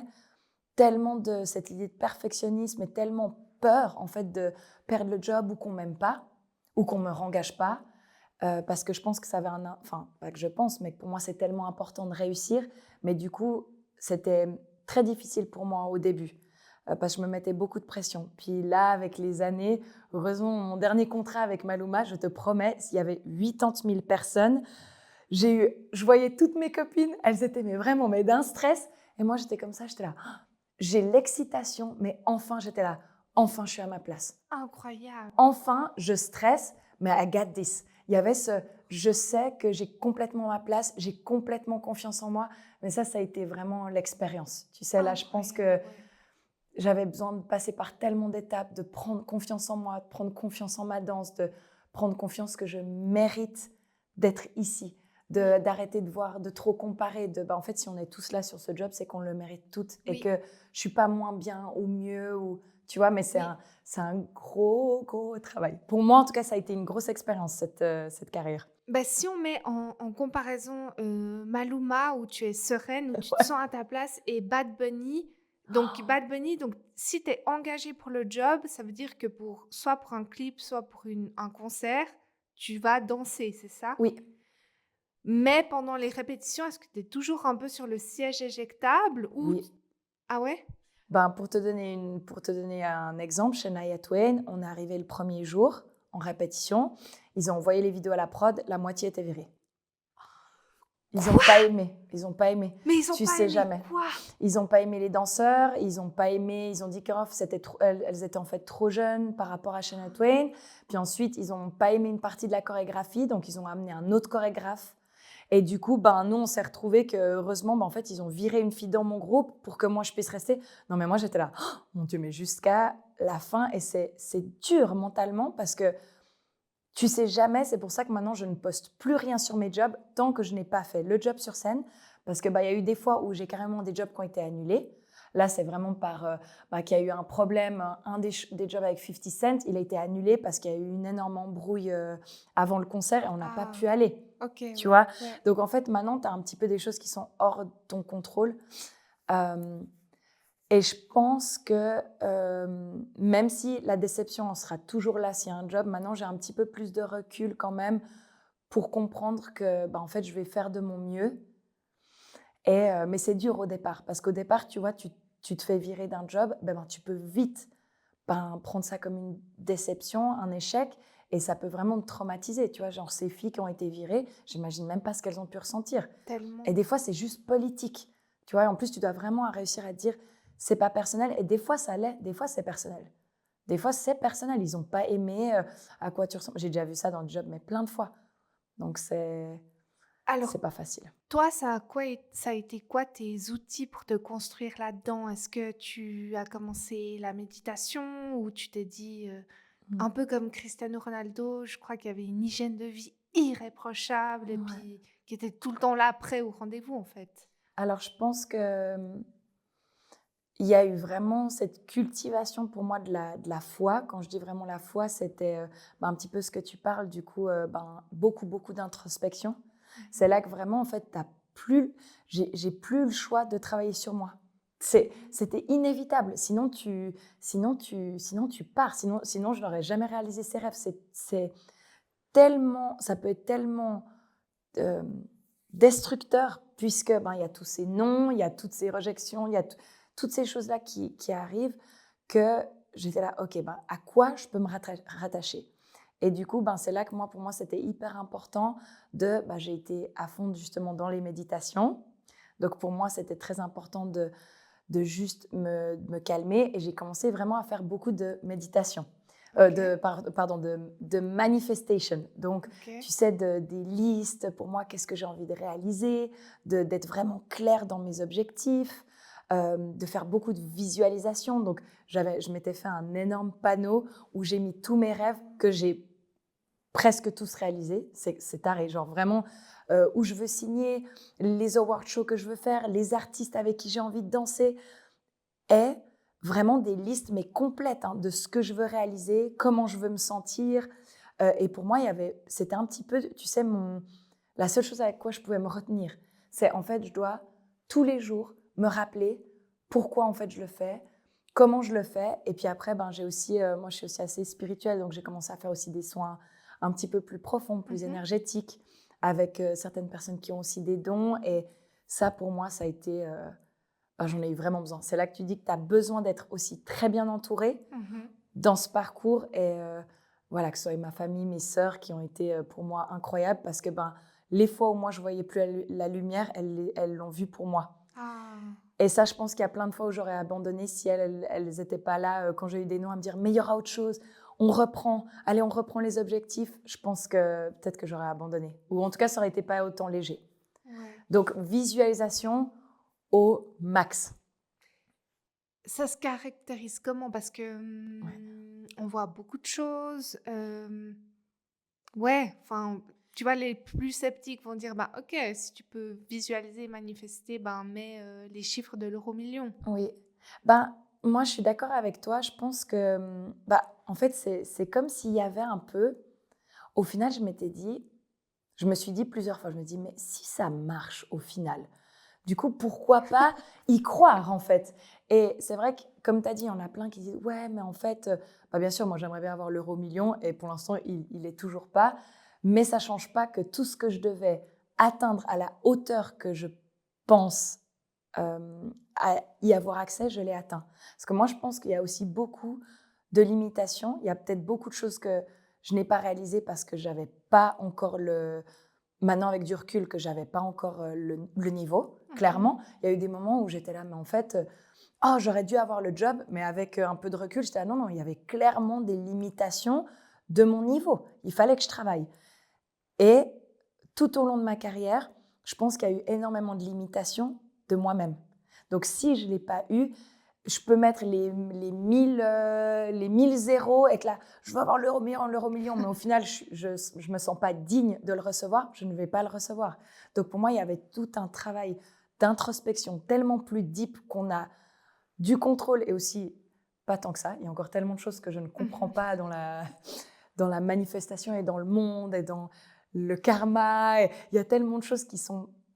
tellement de cette idée de perfectionnisme et tellement peur, en fait, de perdre le job ou qu'on m'aime pas, ou qu'on me rengage pas. Parce que je pense que ça avait enfin, pas que je pense, mais pour moi, c'est tellement important de réussir. Mais du coup, c'était très difficile pour moi au début, parce que je me mettais beaucoup de pression. Puis là, avec les années, heureusement, mon dernier contrat avec Maluma, je te promets, il y avait 80 000 personnes. Je voyais toutes mes copines, elles étaient mais d'un stress. Et moi, j'étais comme ça, j'étais là. J'ai l'excitation, mais enfin, j'étais là. Enfin, je suis à ma place. Incroyable. Enfin, je stresse, mais I got this. Il y avait je sais que j'ai complètement ma place, j'ai complètement confiance en moi. Mais ça a été vraiment l'expérience. Tu sais, là, je pense que Incroyable, ouais. j'avais besoin de passer par tellement d'étapes, de prendre confiance en moi, de prendre confiance en ma danse, de prendre confiance que je mérite d'être ici, d'arrêter de voir, de trop comparer. En fait, si on est tous là sur ce job, c'est qu'on le mérite toutes et Oui, que je suis pas moins bien ou mieux, ou tu vois, mais oui. c'est un gros travail. Pour moi, en tout cas, ça a été une grosse expérience, cette carrière. Bah, si on met en comparaison, Maluma où tu es sereine, où tu te Ouais. sens à ta place et Bad Bunny, donc si tu es engagée pour le job, ça veut dire que soit pour un clip, soit pour un concert, tu vas danser, c'est ça? Oui. Mais pendant les répétitions, est-ce que tu es toujours un peu sur le siège éjectable ou t Oui. ah ouais? Pour te donner un exemple, chez Naya Twain, on est arrivé le premier jour en répétition. Ils ont envoyé les vidéos à la prod, la moitié était virée. Ils n'ont Quoi? pas aimé. Ils n'ont pas aimé. Mais ils ont Tu pas sais aimé jamais. quoi? Ils n'ont pas aimé les danseurs. Ils n'ont pas aimé. Ils ont dit elles étaient en fait trop jeunes par rapport à Shania Twain. Puis ensuite, ils n'ont pas aimé une partie de la chorégraphie, donc ils ont amené un autre chorégraphe. Et du coup, nous, on s'est retrouvés que, heureusement, en fait, ils ont viré une fille dans mon groupe pour que moi, je puisse rester. Non, mais moi, j'étais là, oh, mon Dieu, mais jusqu'à la fin. Et c'est dur mentalement parce que tu sais jamais. C'est pour ça que maintenant, je ne poste plus rien sur mes jobs tant que je n'ai pas fait le job sur scène. Parce que, il y a eu des fois où j'ai carrément des jobs qui ont été annulés. Là, c'est vraiment qu'il y a eu un problème. Un des jobs avec 50 Cent, il a été annulé parce qu'il y a eu une énorme embrouille avant le concert et on n'a pas Ah, pu aller. OK, Tu ouais, vois? ouais. Donc en fait, maintenant, tu as un petit peu des choses qui sont hors de ton contrôle. Euh, et je pense que même si la déception en sera toujours là s'il y a un job, maintenant j'ai un petit peu plus de recul quand même pour comprendre que en fait, je vais faire de mon mieux. Mais c'est dur au départ parce qu'au départ, tu vois, tu te fais virer d'un job, tu peux vite prendre ça comme une déception, un échec, et ça peut vraiment te traumatiser. Tu vois, genre ces filles qui ont été virées, j'imagine même pas ce qu'elles ont pu ressentir. Et Tellement. des fois, c'est juste politique. Tu vois, en plus, tu dois vraiment réussir à te dire, c'est pas personnel. Et des fois, ça l'est. Des fois, c'est personnel. Des fois, c'est personnel. Ils ont pas aimé à quoi tu ressembles. J'ai déjà vu ça dans le job, mais plein de fois. Donc, c'est Alors, pas facile. toi, ça a été quoi tes outils pour te construire là-dedans? Est-ce que tu as commencé la méditation ou tu t'es dit, Mm. un peu comme Cristiano Ronaldo, je crois qu'il y avait une hygiène de vie irréprochable et Ouais. puis qui était tout le temps là, prêt au rendez-vous, en fait? Alors, je pense que il y a eu vraiment cette cultivation pour moi de la foi. Quand je dis vraiment la foi, c'était un petit peu ce que tu parles, du coup, beaucoup d'introspection. C'est là que vraiment, en fait, j'ai plus le choix de travailler sur moi. C'était inévitable. Sinon tu pars. Sinon je n'aurais jamais réalisé ces rêves. Ça peut être tellement euh, destructeur puisque il y a tous ces non, il y a toutes ces rejections, il y a toutes ces choses-là qui arrivent que j'étais là, ok, à quoi je peux me rattacher? Et du coup, c'est là que pour moi, c'était hyper important j'ai été à fond justement dans les méditations. Donc pour moi, c'était très important de juste me calmer et j'ai commencé vraiment à faire beaucoup de méditation. Ok. De manifestation. Donc, Ok. tu sais, des listes, pour moi, qu'est-ce que j'ai envie de réaliser, d'être vraiment claire dans mes objectifs, de faire beaucoup de visualisation. Donc, je m'étais fait un énorme panneau où j'ai mis tous mes rêves que j'ai presque tous réalisés. C'est taré, genre vraiment où je veux signer, les award shows que je veux faire, les artistes avec qui j'ai envie de danser. Et vraiment des listes, mais complètes, hein, de ce que je veux réaliser, comment je veux me sentir. Et pour moi, c'était un petit peu, tu sais, la seule chose avec quoi je pouvais me retenir. C'est en fait, je dois tous les jours me rappeler pourquoi en fait je le fais, comment je le fais. Et puis après, ben, moi je suis aussi assez spirituelle, donc j'ai commencé à faire aussi des soins un petit peu plus profonds, plus Mhm. énergétiques, avec certaines personnes qui ont aussi des dons. Et ça, pour moi, ça a été... j'en ai eu vraiment besoin. C'est là que tu dis que tu as besoin d'être aussi très bien entourée Mhm. dans ce parcours. Et voilà, que ce soit ma famille, mes sœurs, qui ont été pour moi incroyables parce que les fois où moi je voyais plus la lumière, elles l'ont vu pour moi. Ah. Et ça, je pense qu'il y a plein de fois où j'aurais abandonné si elles n'étaient pas là quand j'ai eu des noms à me dire mais il y aura autre chose, on reprend les objectifs. Je pense que peut-être que j'aurais abandonné. Ou en tout cas, ça aurait été pas autant léger. Ouais. Donc, visualisation au max. Ça se caractérise comment? Parce que Ouais. on voit beaucoup de choses. Ouais, enfin, tu vois, les plus sceptiques vont dire, bah, ok, si tu peux visualiser, manifester, ben, mets les chiffres de l'euro-million. Oui. Moi, je suis d'accord avec toi. Je pense que, en fait, c'est comme s'il y avait un peu. Au final, je me suis dit plusieurs fois, je me dis, mais si ça marche au final, du coup, pourquoi pas y croire en fait? Et c'est vrai que, comme tu as dit, il y en a plein qui disent, ouais, mais en fait, bien sûr, moi, j'aimerais bien avoir l'euro million et pour l'instant, il est toujours pas. Mais ça change pas que tout ce que je devais atteindre à la hauteur que je pense à y avoir accès, je l'ai atteint. Parce que moi, je pense qu'il y a aussi beaucoup de limitations. Il y a peut-être beaucoup de choses que je n'ai pas réalisées parce que j'avais pas encore maintenant avec du recul, que j'avais pas encore le niveau, Mhm. clairement. Il y a eu des moments où j'étais là, mais en fait, oh, j'aurais dû avoir le job, mais avec un peu de recul, j'étais là, non, non, il y avait clairement des limitations de mon niveau. Il fallait que je travaille. Et tout au long de ma carrière, je pense qu'il y a eu énormément de limitations de moi-même. Donc, si je ne l'ai pas eu, je peux mettre les 1000 zéros et que là, je veux avoir l'euro million, mais au final, je ne me sens pas digne de le recevoir, je ne vais pas le recevoir. Donc, pour moi, il y avait tout un travail d'introspection tellement plus deep qu'on a du contrôle et aussi pas tant que ça. Il y a encore tellement de choses que je ne comprends Mhm. pas dans la manifestation et dans le monde et dans le karma. Et il y a tellement de choses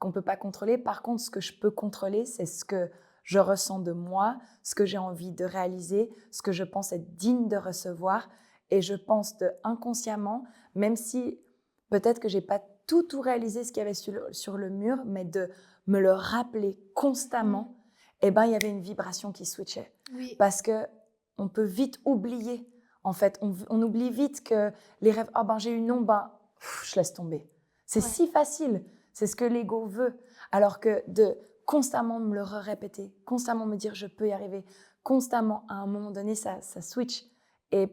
qu'on ne peut pas contrôler. Par contre, ce que je peux contrôler, c'est ce que je ressens de moi, ce que j'ai envie de réaliser, ce que je pense être digne de recevoir. Et je pense inconsciemment, même si peut-être que je n'ai pas tout réalisé ce qu'il y avait sur le mur, mais de me le rappeler Mhm. constamment, il y avait une vibration qui switchait. Oui, Parce qu'on peut vite oublier. En fait, on oublie vite que les rêves, j'ai eu non, je laisse tomber. C'est ouais. si facile, c'est ce que l'ego veut. Alors que de constamment me le répéter, constamment me dire je peux y arriver, constamment, à un moment donné, ça switch. Et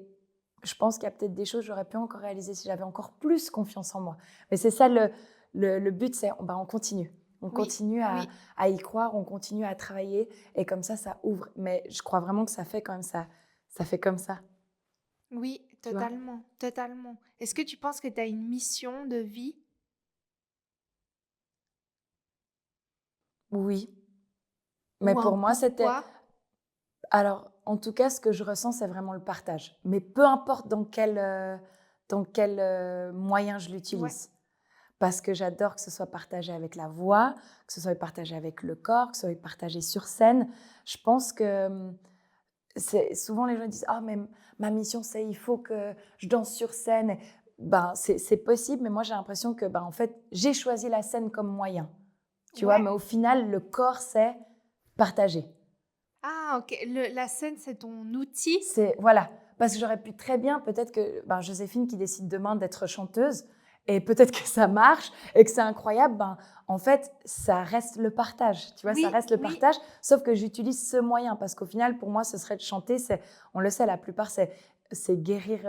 je pense qu'il y a peut-être des choses que j'aurais pu encore réaliser si j'avais encore plus confiance en moi. Mais c'est ça le but, c'est on continue. On Oui, continue oui, à y croire, on continue à travailler et comme ça ouvre. Mais je crois vraiment que ça fait quand même ça fait comme ça, oui, tu vois. totalement, totalement. Est-ce que tu penses que tu as une mission de vie? Oui, mais Ou un pour moi, c'était... pourquoi? Alors, en tout cas, ce que je ressens, c'est vraiment le partage. Mais peu importe dans quel moyen je Ouais. l'utilise. Parce que j'adore que ce soit partagé avec la voix, que ce soit partagé avec le corps, que ce soit partagé sur scène. Je pense que souvent les gens disent ah mais ma mission c'est il faut que je danse sur scène. C'est possible, mais moi j'ai l'impression que en fait j'ai choisi la scène comme moyen, tu vois. Ouais. Mais au final le corps c'est partagé. Ah, ok. La scène, c'est ton outil. C'est voilà, parce que j'aurais pu très bien peut-être que Joséphine qui décide demain d'être chanteuse et peut-être que ça marche et que c'est incroyable, en fait ça reste le partage, tu vois, ça Oui, reste le oui. partage, sauf que j'utilise ce moyen parce qu'au final pour moi ce serait de chanter, c'est on le sait, la plupart c'est c'est guérir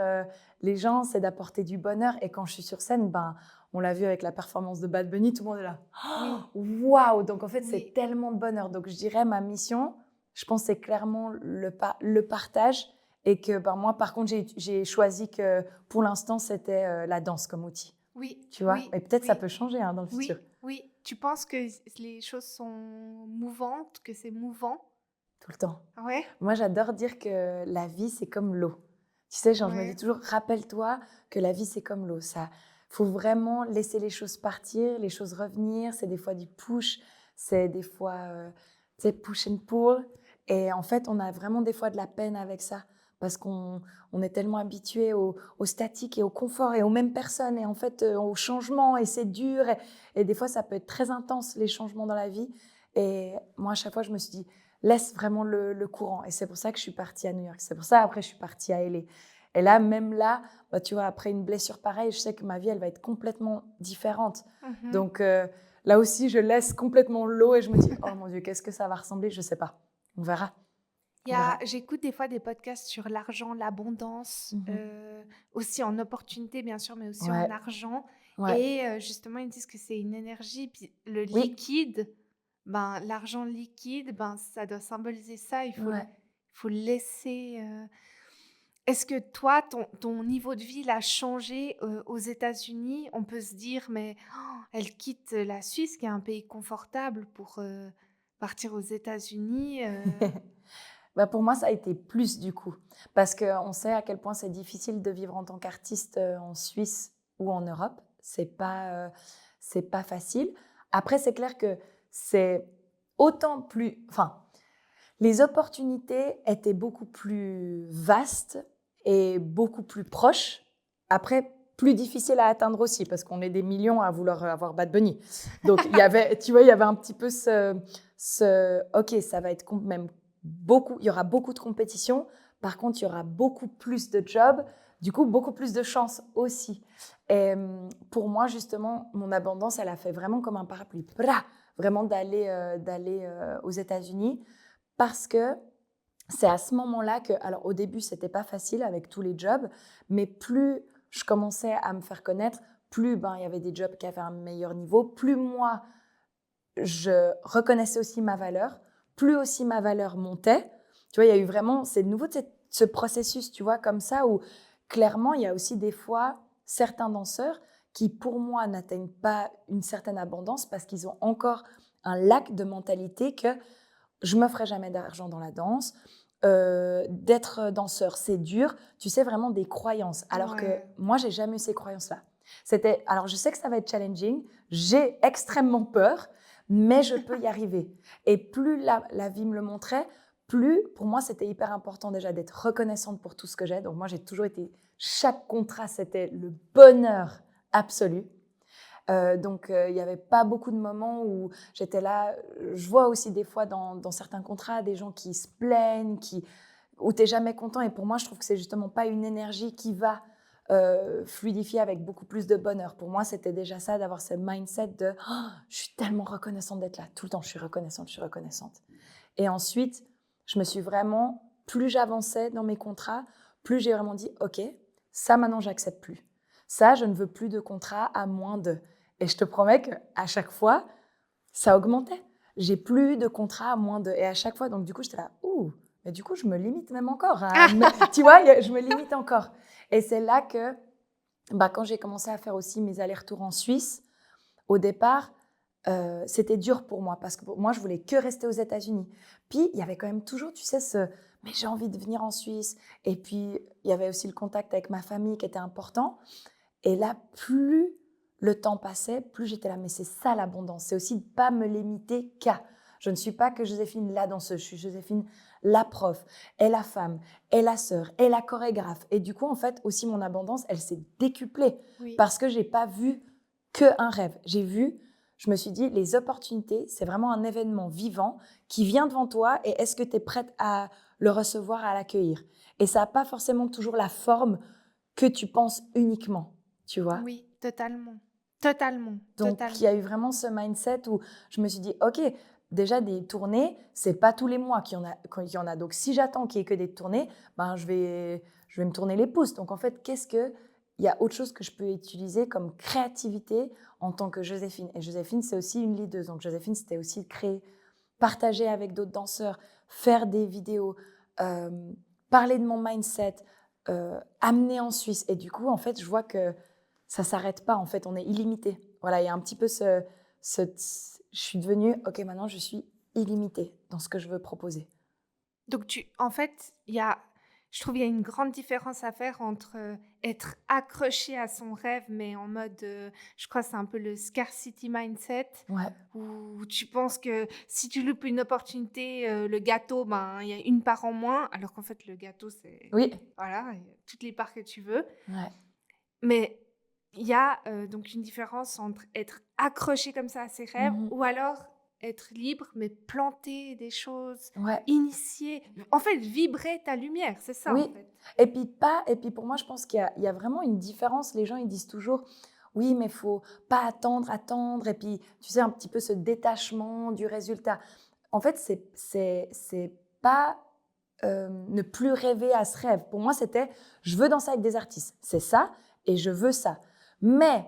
les gens, c'est d'apporter du bonheur. Et quand je suis sur scène, ben, on l'a vu avec la performance de Bad Bunny, tout le monde est là. Oui, Waouh! Donc en fait, c'est oui, tellement de bonheur. Donc je dirais ma mission, je pense, c'est clairement le partage. Et que ben, moi, par contre, j'ai choisi que pour l'instant, c'était la danse comme outil. oui, Tu vois? oui, Et peut-être ça oui, peut changer dans le futur. oui, oui. Tu penses que les choses sont mouvantes, que c'est mouvant? Tout le temps. Ouais, Moi, j'adore dire que la vie, c'est comme l'eau. Tu sais, genre, je me dis ouais, toujours, rappelle-toi que la vie, c'est comme l'eau. Ça, faut vraiment laisser les choses partir, les choses revenir. C'est des fois du push, c'est des fois, tu sais, push and pull. Et en fait, on a vraiment des fois de la peine avec ça parce qu'on est tellement habitué au statique et au confort et aux mêmes personnes et en fait au changement et c'est dur. Et des fois, ça peut être très intense, les changements dans la vie. Et moi, à chaque fois, je me suis dit, laisse vraiment le courant. Et c'est pour ça que je suis partie à New York. C'est pour ça, après, je suis partie à LA. Et là, même là, bah, tu vois, après une blessure pareille, je sais que ma vie, elle va être complètement différente. mhm. Donc, là aussi, je laisse complètement l'eau et je me dis, oh mon Dieu, qu'est-ce que ça va ressembler? Je sais pas. On verra. On verra. J'écoute des fois des podcasts sur l'argent, l'abondance, Mhm. aussi en opportunité bien sûr, mais aussi en Ouais, argent. ouais. Et justement, ils disent que c'est une énergie, puis le Oui, liquide, ben, l'argent liquide, ben, ça doit symboliser ça, il ouais. faut le laisser. Est-ce que toi, ton niveau de vie il a changé aux États-Unis? On peut se dire, mais oh, elle quitte la Suisse, qui est un pays confortable, pour partir aux États-Unis. Bah, pour moi, ça a été plus du coup. Parce qu'on sait à quel point c'est difficile de vivre en tant qu'artiste en Suisse ou en Europe. C'est pas facile. Après, c'est clair que c'est autant plus. Enfin, les opportunités étaient beaucoup plus vastes et beaucoup plus proches. Après, plus difficile à atteindre aussi parce qu'on est des millions à vouloir avoir Bad Bunny. Donc, il y avait, tu vois, il y avait un petit peu ok, ça va être même beaucoup, il y aura beaucoup de compétition. Par contre, il y aura beaucoup plus de jobs, du coup, beaucoup plus de chances aussi. Et pour moi, justement, mon abondance, elle a fait vraiment comme un parapluie. Vraiment d'aller aux États-Unis parce que c'est à ce moment-là que, alors au début, c'était pas facile avec tous les jobs, mais plus je commençais à me faire connaître, plus ben, il y avait des jobs qui avaient un meilleur niveau, plus moi, je reconnaissais aussi ma valeur, plus aussi ma valeur montait. Tu vois, il y a eu vraiment, c'est de nouveau ce processus, tu vois, comme ça, où clairement, il y a aussi des fois certains danseurs qui, pour moi, n'atteignent pas une certaine abondance parce qu'ils ont encore un lac de mentalité que je me ferai jamais d'argent dans la danse. D'être danseur, c'est dur. Tu sais, vraiment des croyances. Alors que Ouais. moi, j'ai jamais eu ces croyances-là. Alors, je sais que ça va être challenging. J'ai extrêmement peur, mais je peux y arriver. Et plus la vie me le montrait, plus pour moi, c'était hyper important déjà d'être reconnaissante pour tout ce que j'ai. Donc, moi, j'ai toujours été. Chaque contrat, c'était le bonheur absolu. Il n'y avait pas beaucoup de moments où j'étais là. Je vois aussi des fois dans certains contrats des gens qui se plaignent, où tu n'es jamais content. Et pour moi, je trouve que c'est justement pas une énergie qui va fluidifier avec beaucoup plus de bonheur. Pour moi, c'était déjà ça, d'avoir ce mindset de oh, je suis tellement reconnaissante d'être là. Tout le temps, je suis reconnaissante, je suis reconnaissante. Et ensuite, je me suis vraiment, plus j'avançais dans mes contrats, plus j'ai vraiment dit ok, ça maintenant, j'accepte plus. Ça, je ne veux plus de contrat à moins de. Et je te promets qu'à chaque fois, ça augmentait. J'ai plus de contrats à moins de. Et à chaque fois, donc du coup, j'étais là, ouh, mais du coup, je me limite même encore. Tu vois, je me limite encore. Et c'est là que, bah, quand j'ai commencé à faire aussi mes allers-retours en Suisse, au départ, c'était dur pour moi parce que moi, je voulais que rester aux États-Unis. Puis, il y avait quand même toujours, tu sais, mais j'ai envie de venir en Suisse. Et puis, il y avait aussi le contact avec ma famille qui était important. Et là, plus le temps passait, plus j'étais là, mais c'est ça l'abondance. C'est aussi de ne pas me limiter qu'à. Je ne suis pas que Joséphine la danseuse, je suis Joséphine la prof, et la femme, et la sœur, et la chorégraphe. Et du coup, en fait, aussi mon abondance, elle s'est décuplée Oui, parce que j'ai pas vu qu'un rêve. Je me suis dit, les opportunités, c'est vraiment un événement vivant qui vient devant toi et est-ce que tu es prête à le recevoir, à l'accueillir? Et ça n'a pas forcément toujours la forme que tu penses uniquement. Tu vois? oui, totalement. Totalement, Donc, il y totalement. a eu vraiment ce mindset où je me suis dit, OK, déjà des tournées, c'est pas tous les mois qu'il y en a. Donc, si j'attends qu'il y ait que des tournées, ben, je vais me tourner les pouces. Donc, en fait, il y a autre chose que je peux utiliser comme créativité en tant que Joséphine. Et Joséphine, c'est aussi une leaduse. Donc, Joséphine, c'était aussi créer, partager avec d'autres danseurs, faire des vidéos, euh, parler de mon mindset, amener en Suisse. Et du coup, en fait, je vois que ça s'arrête pas. En fait, on est illimité. Voilà, il y a un petit peu je suis devenue, ok, maintenant je suis illimitée dans ce que je veux proposer. Donc en fait, je trouve il y a une grande différence à faire entre être accroché à son rêve, mais en mode, je crois que c'est un peu le scarcity mindset, Ouais, où tu penses que si tu loupes une opportunité, le gâteau, ben, il y a une part en moins, alors qu'en fait, le gâteau, c'est, oui, voilà, il y a toutes les parts que tu veux. ouais, Mais il y a donc une différence entre être accroché comme ça à ses rêves mhm, ou alors être libre, mais planter des choses, ouais, initier, en fait, vibrer ta lumière, c'est ça en oui. fait. Et puis pour moi, je pense qu'il y a vraiment une différence. Les gens, ils disent toujours, oui, mais il faut pas attendre. Et puis, tu sais, un petit peu ce détachement du résultat. En fait, c'est pas ne plus rêver à ce rêve. Pour moi, c'était je veux danser avec des artistes. C'est ça et je veux ça. Mais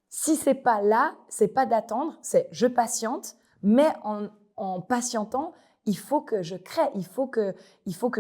si c'est pas là, c'est pas d'attendre, c'est je patiente, mais en patientant, il faut que je crée, il faut que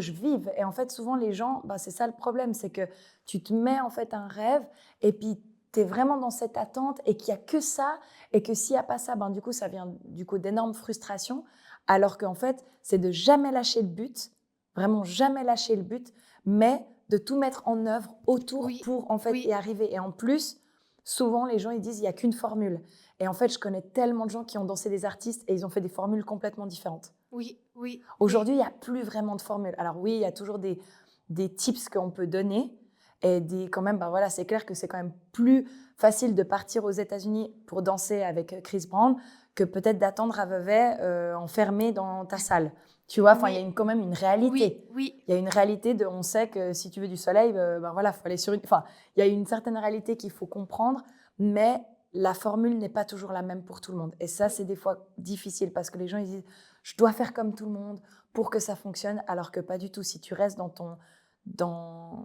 je vive. Et en fait, souvent les gens, bah, c'est ça le problème, c'est que tu te mets en fait un rêve et puis tu es vraiment dans cette attente et qu'il n'y a que ça et que s'il n'y a pas ça, ben, du coup, ça vient du coup d'énormes frustrations. Alors qu'en fait, c'est de jamais lâcher le but, vraiment jamais lâcher le but, mais de tout mettre en œuvre autour Oui, pour en fait y oui, arriver. Et en plus, souvent les gens ils disent il n'y a qu'une formule. Et en fait, je connais tellement de gens qui ont dansé des artistes et ils ont fait des formules complètement différentes. oui, oui, oui, Aujourd'hui, il n'y a plus vraiment de formule. Alors oui, il y a toujours des tips qu'on peut donner. Et quand même, ben voilà, c'est clair que c'est quand même plus facile de partir aux États-Unis pour danser avec Chris Brown que peut-être d'attendre à Vevey enfermé dans ta salle. Tu vois, enfin, il y a oui, quand même une oui, réalité. oui, Il y a une réalité de, on sait que si tu veux du soleil, ben voilà, faut aller sur une. Enfin, il y a une certaine réalité qu'il faut comprendre, mais la formule n'est pas toujours la même pour tout le monde. Et ça, c'est des fois difficile parce que les gens ils disent, je dois faire comme tout le monde pour que ça fonctionne, alors que pas du tout. Si tu restes dans,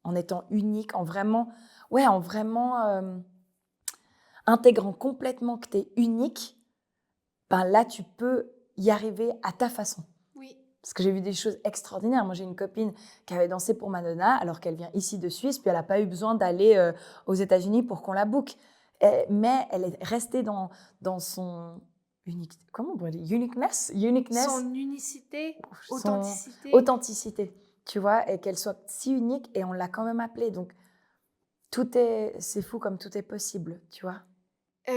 en étant unique, en vraiment intégrant complètement que tu es unique, ben là, tu peux y arriver à ta façon. oui. Parce que j'ai vu des choses extraordinaires. Moi, j'ai une copine qui avait dansé pour Madonna, alors qu'elle vient ici de Suisse, puis elle n'a pas eu besoin d'aller aux États-Unis pour qu'on la book. Mais elle est restée dans son comment on pourrait dire, uniqueness, Son unicité, son authenticité. authenticité, tu vois, et qu'elle soit si unique, et on l'a quand même appelée. Donc, c'est fou comme tout est possible, tu vois.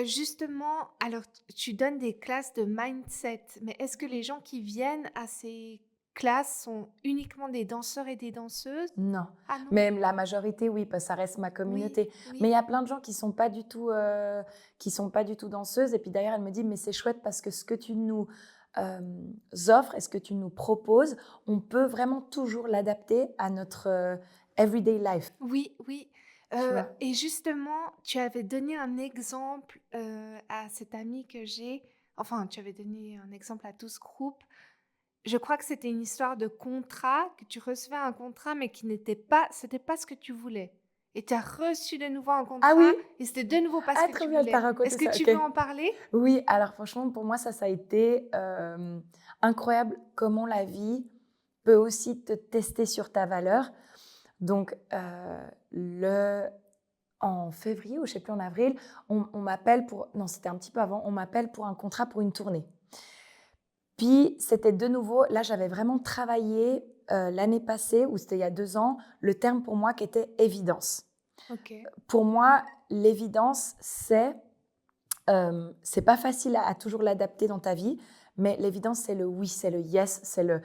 Justement, alors tu donnes des classes de mindset, mais est-ce que les gens qui viennent à ces classes sont uniquement des danseurs et des danseuses? Non, Ah non? mais la majorité, oui, parce que ça reste ma Oui, communauté. Mais il oui. y a plein de gens qui sont pas du tout danseuses. Et puis d'ailleurs, elle me dit, mais c'est chouette parce que ce que tu nous offres et ce que tu nous proposes, on peut vraiment toujours l'adapter à notre everyday life, Oui, oui. tu vois. Et justement, tu avais donné un exemple, à cette amie que j'ai, enfin, tu avais donné un exemple à tout ce groupe. Je crois que c'était une histoire de contrat, que tu recevais un contrat, mais qui n'était pas c'était pas ce que tu voulais. Et tu as reçu de nouveau un Ah contrat oui, et c'était de nouveau pas ce ah que très tu bien, elle t'a voulais. raconté Est-ce que ça, tu ok. veux en parler? Oui, alors franchement, pour moi, ça a été incroyable comment la vie peut aussi te tester sur ta valeur. Donc, en février ou je sais plus, en avril, on m'appelle pour... Non, c'était un petit peu avant, on m'appelle pour un contrat pour une tournée. Puis, c'était de nouveau, là, j'avais vraiment travaillé l'année passée, ou c'était il y a 2 ans, le terme pour moi qui était évidence. OK. Pour moi, l'évidence, c'est pas facile à toujours l'adapter dans ta vie, mais l'évidence, c'est le oui, c'est le yes, c'est le...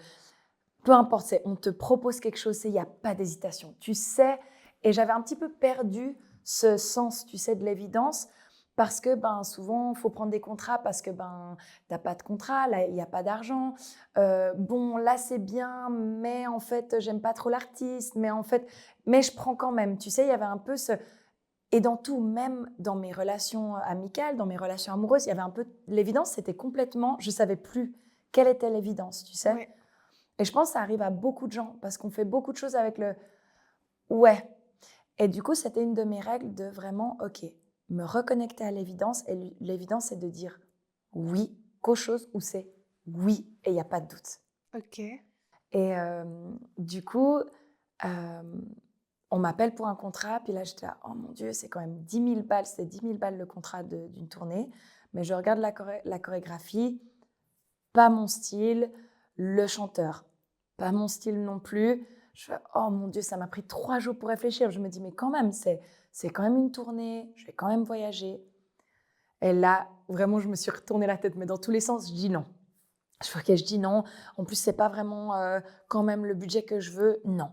Peu importe, on te propose quelque chose, il n'y a pas d'hésitation. Tu sais, et j'avais un petit peu perdu ce sens, tu sais, de l'évidence, parce que ben, souvent, il faut prendre des contrats parce que ben, tu n'as pas de contrat, là, il n'y a pas d'argent. Bon, là, c'est bien, mais en fait, j'aime pas trop l'artiste, mais je prends quand même. Tu sais, il y avait un peu Et dans tout, même dans mes relations amicales, dans mes relations amoureuses, il y avait un peu l'évidence, c'était complètement, je savais plus quelle était l'évidence, tu sais. Ouais. Et je pense que ça arrive à beaucoup de gens parce qu'on fait beaucoup de choses avec le ouais. Et du coup, c'était une de mes règles de vraiment, ok, me reconnecter à l'évidence. Et l'évidence, c'est de dire oui qu'aux choses où c'est oui et il n'y a pas de doute. Ok. Et du coup, on m'appelle pour un contrat. Puis là, j'étais là, oh mon Dieu, c'est quand même 10 000 balles. C'était 10 000 balles le contrat d'une tournée. Mais je regarde la chorégraphie, pas mon style. Le chanteur, pas mon style non plus. Je fais, oh mon Dieu, ça m'a pris 3 jours pour réfléchir. Je me dis, mais quand même, c'est quand même une tournée. Je vais quand même voyager. Et là, vraiment, je me suis retourné la tête, mais dans tous les sens, je dis non. Je fais, ok, je dis non. En plus, c'est pas vraiment quand même le budget que je veux. Non.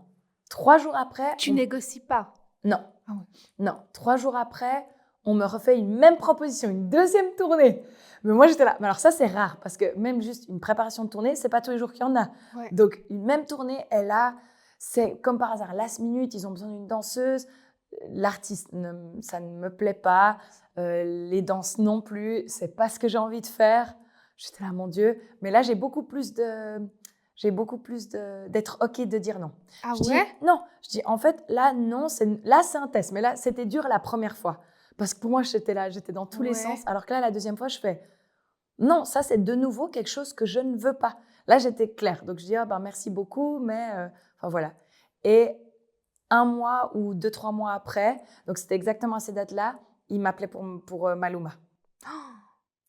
3 jours après, Tu négocies pas. non. Ah ouais. Non. 3 jours après, on me refait une même proposition, une deuxième tournée. Mais moi, j'étais là. Mais alors ça, c'est rare parce que même juste une préparation de tournée, c'est pas tous les jours qu'il y en a. Ouais. Donc, une même tournée, elle a, c'est comme par hasard, last minute, ils ont besoin d'une danseuse. L'artiste, ça ne me plaît pas. Les danses non plus. C'est pas ce que j'ai envie de faire. J'étais là, mon Dieu. Mais là, j'ai beaucoup plus d'être OK de dire non. Ah Je dis ouais? non. Je dis en fait, là, non, là, c'est un test. Mais là, c'était dur la première fois. Parce que pour moi, j'étais là, j'étais dans tous les sens. Ouais. Alors que là, la deuxième fois, je fais non, ça, c'est de nouveau quelque chose que je ne veux pas. Là, j'étais claire. Donc, je dis, ah, ben, merci beaucoup, mais enfin, voilà. Et 1 mois ou 2, 3 mois après, donc c'était exactement à ces dates-là, il m'appelait pour Maluma.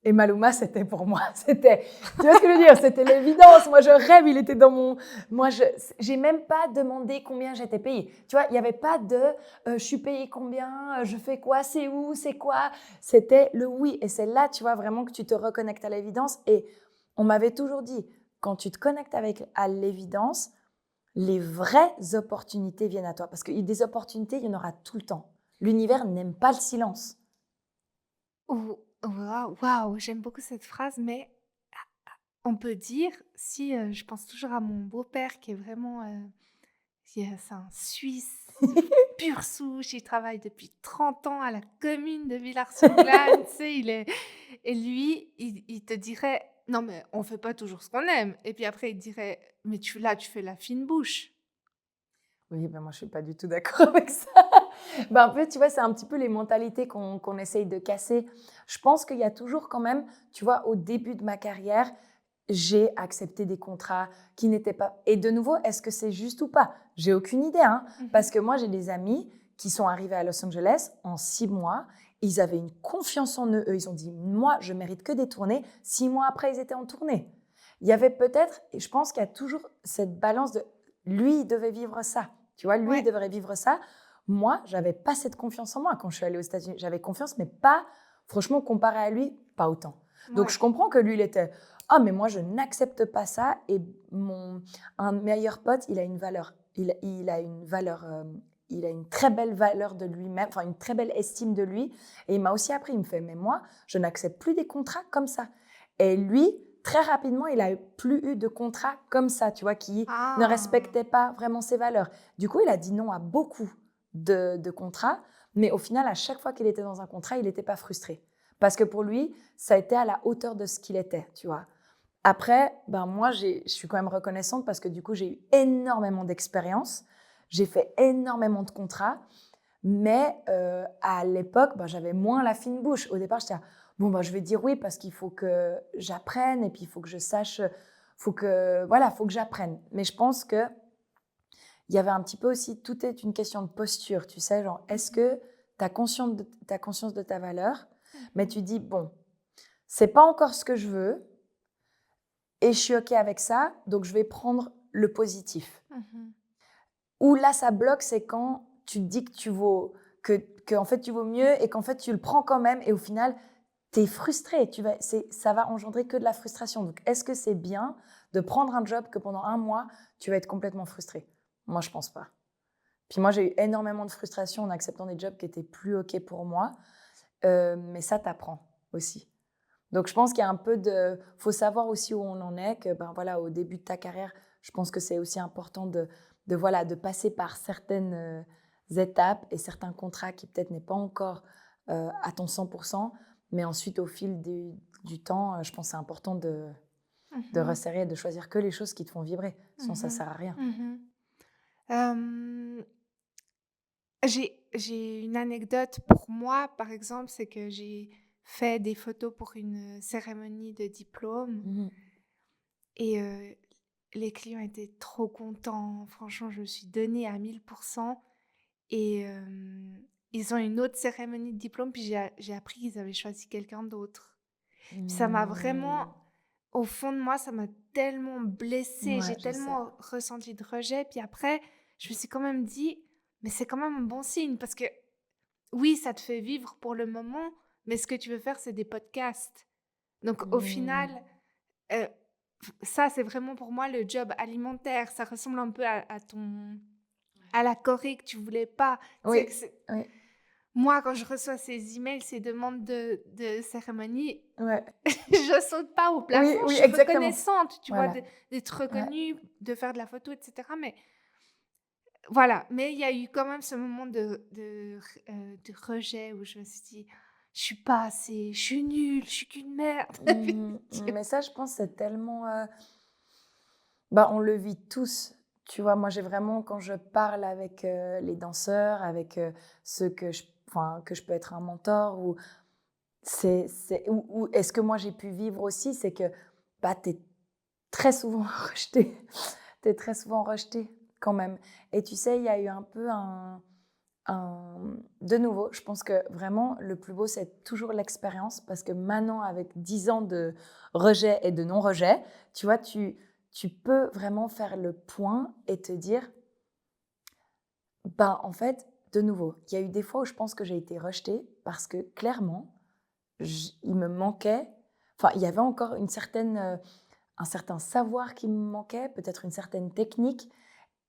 Et Maluma, c'était pour moi, c'était, tu vois ce que je veux dire? C'était l'évidence. Moi, je rêve, il était dans mon, moi, j'ai même pas demandé combien j'étais payée. Tu vois, il y avait pas de, je suis payée combien, je fais quoi, c'est où, c'est quoi. C'était le oui. Et c'est là, tu vois, vraiment que tu te reconnectes à l'évidence. Et on m'avait toujours dit, quand tu te connectes à l'évidence, les vraies opportunités viennent à toi. Parce que des opportunités, il y en aura tout le temps. L'univers n'aime pas le silence. Oh, waouh, waouh, j'aime beaucoup cette phrase, mais on peut dire, si je pense toujours à mon beau-père qui est vraiment, c'est un Suisse pur souche, il travaille depuis 30 ans à la commune de Villars-sur-Glâne, tu sais, et lui, il te dirait, non mais on fait pas toujours ce qu'on aime. Et puis après, il dirait, mais tu fais la fine bouche. Oui, ben moi, je suis pas du tout d'accord avec ça. Ben, en fait, tu vois, c'est un petit peu les mentalités qu'on essaye de casser. Je pense qu'il y a toujours quand même, tu vois, au début de ma carrière, j'ai accepté des contrats qui n'étaient pas... Et de nouveau, est-ce que c'est juste ou pas? J'ai aucune idée, hein, parce que moi, j'ai des amis qui sont arrivés à Los Angeles en 6 mois. Ils avaient une confiance en eux. Ils ont dit, moi, je mérite que des tournées. 6 mois après, ils étaient en tournée. Il y avait peut-être, et je pense qu'il y a toujours cette balance de, lui, il devait vivre ça. Tu vois, lui, il Ouais, devrait vivre ça. Moi, j'avais pas cette confiance en moi quand je suis allée aux États-Unis. J'avais confiance, mais pas, franchement, comparé à lui, pas autant. Donc, ouais, je comprends que lui, il était, ah, mais moi, je n'accepte pas ça. Et un meilleur pote, il a une valeur. Il a une valeur, il a une très belle valeur de lui-même, enfin, une très belle estime de lui. Et il m'a aussi appris, il me fait, mais moi, je n'accepte plus des contrats comme ça. Et lui, très rapidement, il a plus eu de contrat comme ça, tu vois, qui ne ah, respectait pas vraiment ses valeurs. Du coup, il a dit non à beaucoup de contrats, mais au final, à chaque fois qu'il était dans un contrat, il n'était pas frustré. Parce que pour lui, ça a été à la hauteur de ce qu'il était, tu vois. Après, ben moi, je suis quand même reconnaissante parce que du coup, j'ai eu énormément d'expérience. J'ai fait énormément de contrats. Mais à l'époque, ben, j'avais moins la fine bouche. Au départ, j'étais bon, ben, je vais dire oui parce qu'il faut que j'apprenne et puis il faut que je sache, voilà, faut que j'apprenne. Mais je pense que il y avait un petit peu aussi, tout est une question de posture, tu sais, genre, est-ce que tu as conscience de ta valeur, mais tu dis, bon, c'est pas encore ce que je veux et je suis OK avec ça, donc je vais prendre le positif. Où là, ça bloque, c'est quand tu te dis que que en fait, tu vaux mieux et qu'en fait, tu le prends quand même et au final, tu es frustré. Ça va engendrer que de la frustration. Donc, est-ce que c'est bien de prendre un job que pendant 1 mois, tu vas être complètement frustré? Moi, je pense pas. Puis moi, j'ai eu énormément de frustration en acceptant des jobs qui étaient plus OK pour moi. Mais ça t'apprend aussi. Donc, je pense qu'il y a un peu de... faut savoir aussi où on en est, que ben, voilà, au début de ta carrière, je pense que c'est aussi important voilà, de passer par certaines étapes et certains contrats qui peut-être n'est pas encore à ton 100%, mais ensuite au fil du temps, je pense que c'est important de Mhm. resserrer et de choisir que les choses qui te font vibrer, sinon ça Mhm. sert à rien. Mhm. Euh, j'ai une anecdote pour moi, par exemple, c'est que j'ai fait des photos pour une cérémonie de diplôme Mhm. et les clients étaient trop contents. Franchement, je me suis donnée à 1000%. Et ils ont une autre cérémonie de diplôme, puis j'ai appris qu'ils avaient choisi quelqu'un d'autre. Puis ça m'a vraiment, Mhm. au fond de moi, ça m'a tellement blessée. Ouais, J'ai je sais. tellement ressenti de rejet. Puis après, je me suis quand même dit, mais c'est quand même un bon signe parce que oui, ça te fait vivre pour le moment, mais ce que tu veux faire, c'est des podcasts. Donc au final, Mhm. euh, ça, c'est vraiment pour moi le job alimentaire. Ça ressemble un peu à la Corée que tu voulais pas. Tu sais Oui, que oui, moi, quand je reçois ces emails, ces demandes de cérémonie, ouais. je saute pas au plafond. Oui, Je oui, suis exactement. reconnaissante, tu vois, Voilà. d'être Ouais. reconnue, de faire de la photo, etc. Mais voilà. Mais il y a eu quand même ce moment de rejet où je me suis dit, je suis pas assez, je suis nulle, je suis qu'une merde. Mhm. Mais ça, je pense, c'est tellement. Bah, on le vit tous. Tu vois, moi, j'ai vraiment, quand je parle avec les danseurs, avec ceux que je peux être un mentor, ou est-ce que moi j'ai pu vivre aussi, c'est que bah, tu es très souvent rejeté. Tu es très souvent rejeté quand même. Et tu sais, il y a eu un peu de nouveau, je pense que vraiment le plus beau, c'est toujours l'expérience parce que maintenant, avec 10 ans de rejet et de non-rejet, tu vois, tu peux vraiment faire le point et te dire, ben en fait, de nouveau, il y a eu des fois où je pense que j'ai été rejetée parce que clairement, il me manquait, enfin, il y avait encore un certain savoir qui me manquait, peut-être une certaine technique.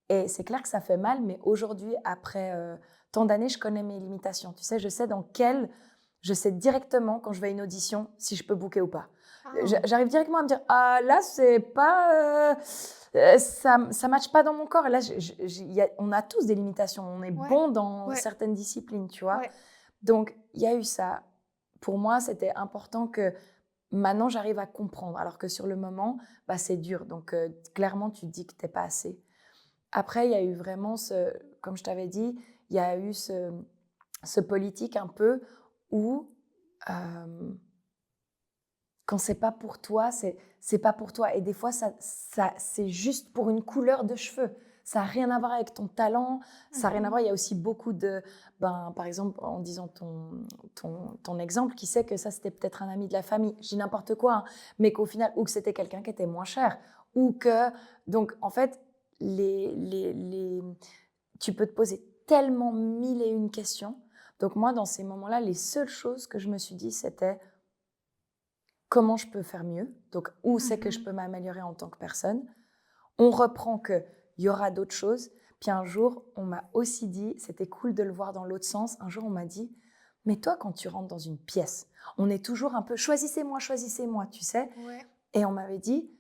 Et c'est clair que ça fait mal, mais aujourd'hui, après tant d'années, je connais mes limitations. Tu sais, je sais directement quand je vais à une audition si je peux booker ou pas. Ah, J'arrive directement à me dire, ah là, c'est pas, ça matche pas dans mon corps. Et là, on a tous des limitations. On est ouais, bon dans ouais, certaines disciplines, tu vois. ouais. Donc, il y a eu ça. Pour moi, c'était important que maintenant, j'arrive à comprendre. Alors que sur le moment, bah, c'est dur. Donc, clairement, tu te dis que t'es pas assez. Après, il y a eu vraiment comme je t'avais dit, il y a eu ce politique un peu où quand c'est pas pour toi, c'est pas pour toi. Et des fois, c'est juste pour une couleur de cheveux. Ça n'a rien à voir avec ton talent, ça n'a rien à Mhm. voir. Il y a aussi beaucoup par exemple, en disant ton exemple, qui sait que ça, c'était peut-être un ami de la famille, je dis n'importe quoi, hein, mais qu'au final, ou que c'était quelqu'un qui était moins cher, ou que. Donc, en fait, tu peux te poser tellement mille et une questions. Donc, moi, dans ces moments-là, les seules choses que je me suis dit, c'était comment je peux faire mieux, donc où c'est que je Mhm. peux m'améliorer en tant que personne. On reprend qu'il y aura d'autres choses. Puis un jour, on m'a aussi dit, c'était cool de le voir dans l'autre sens, un jour on m'a dit, mais toi quand tu rentres dans une pièce, on est toujours un peu choisissez-moi, tu sais. Ouais. Et on m'avait dit,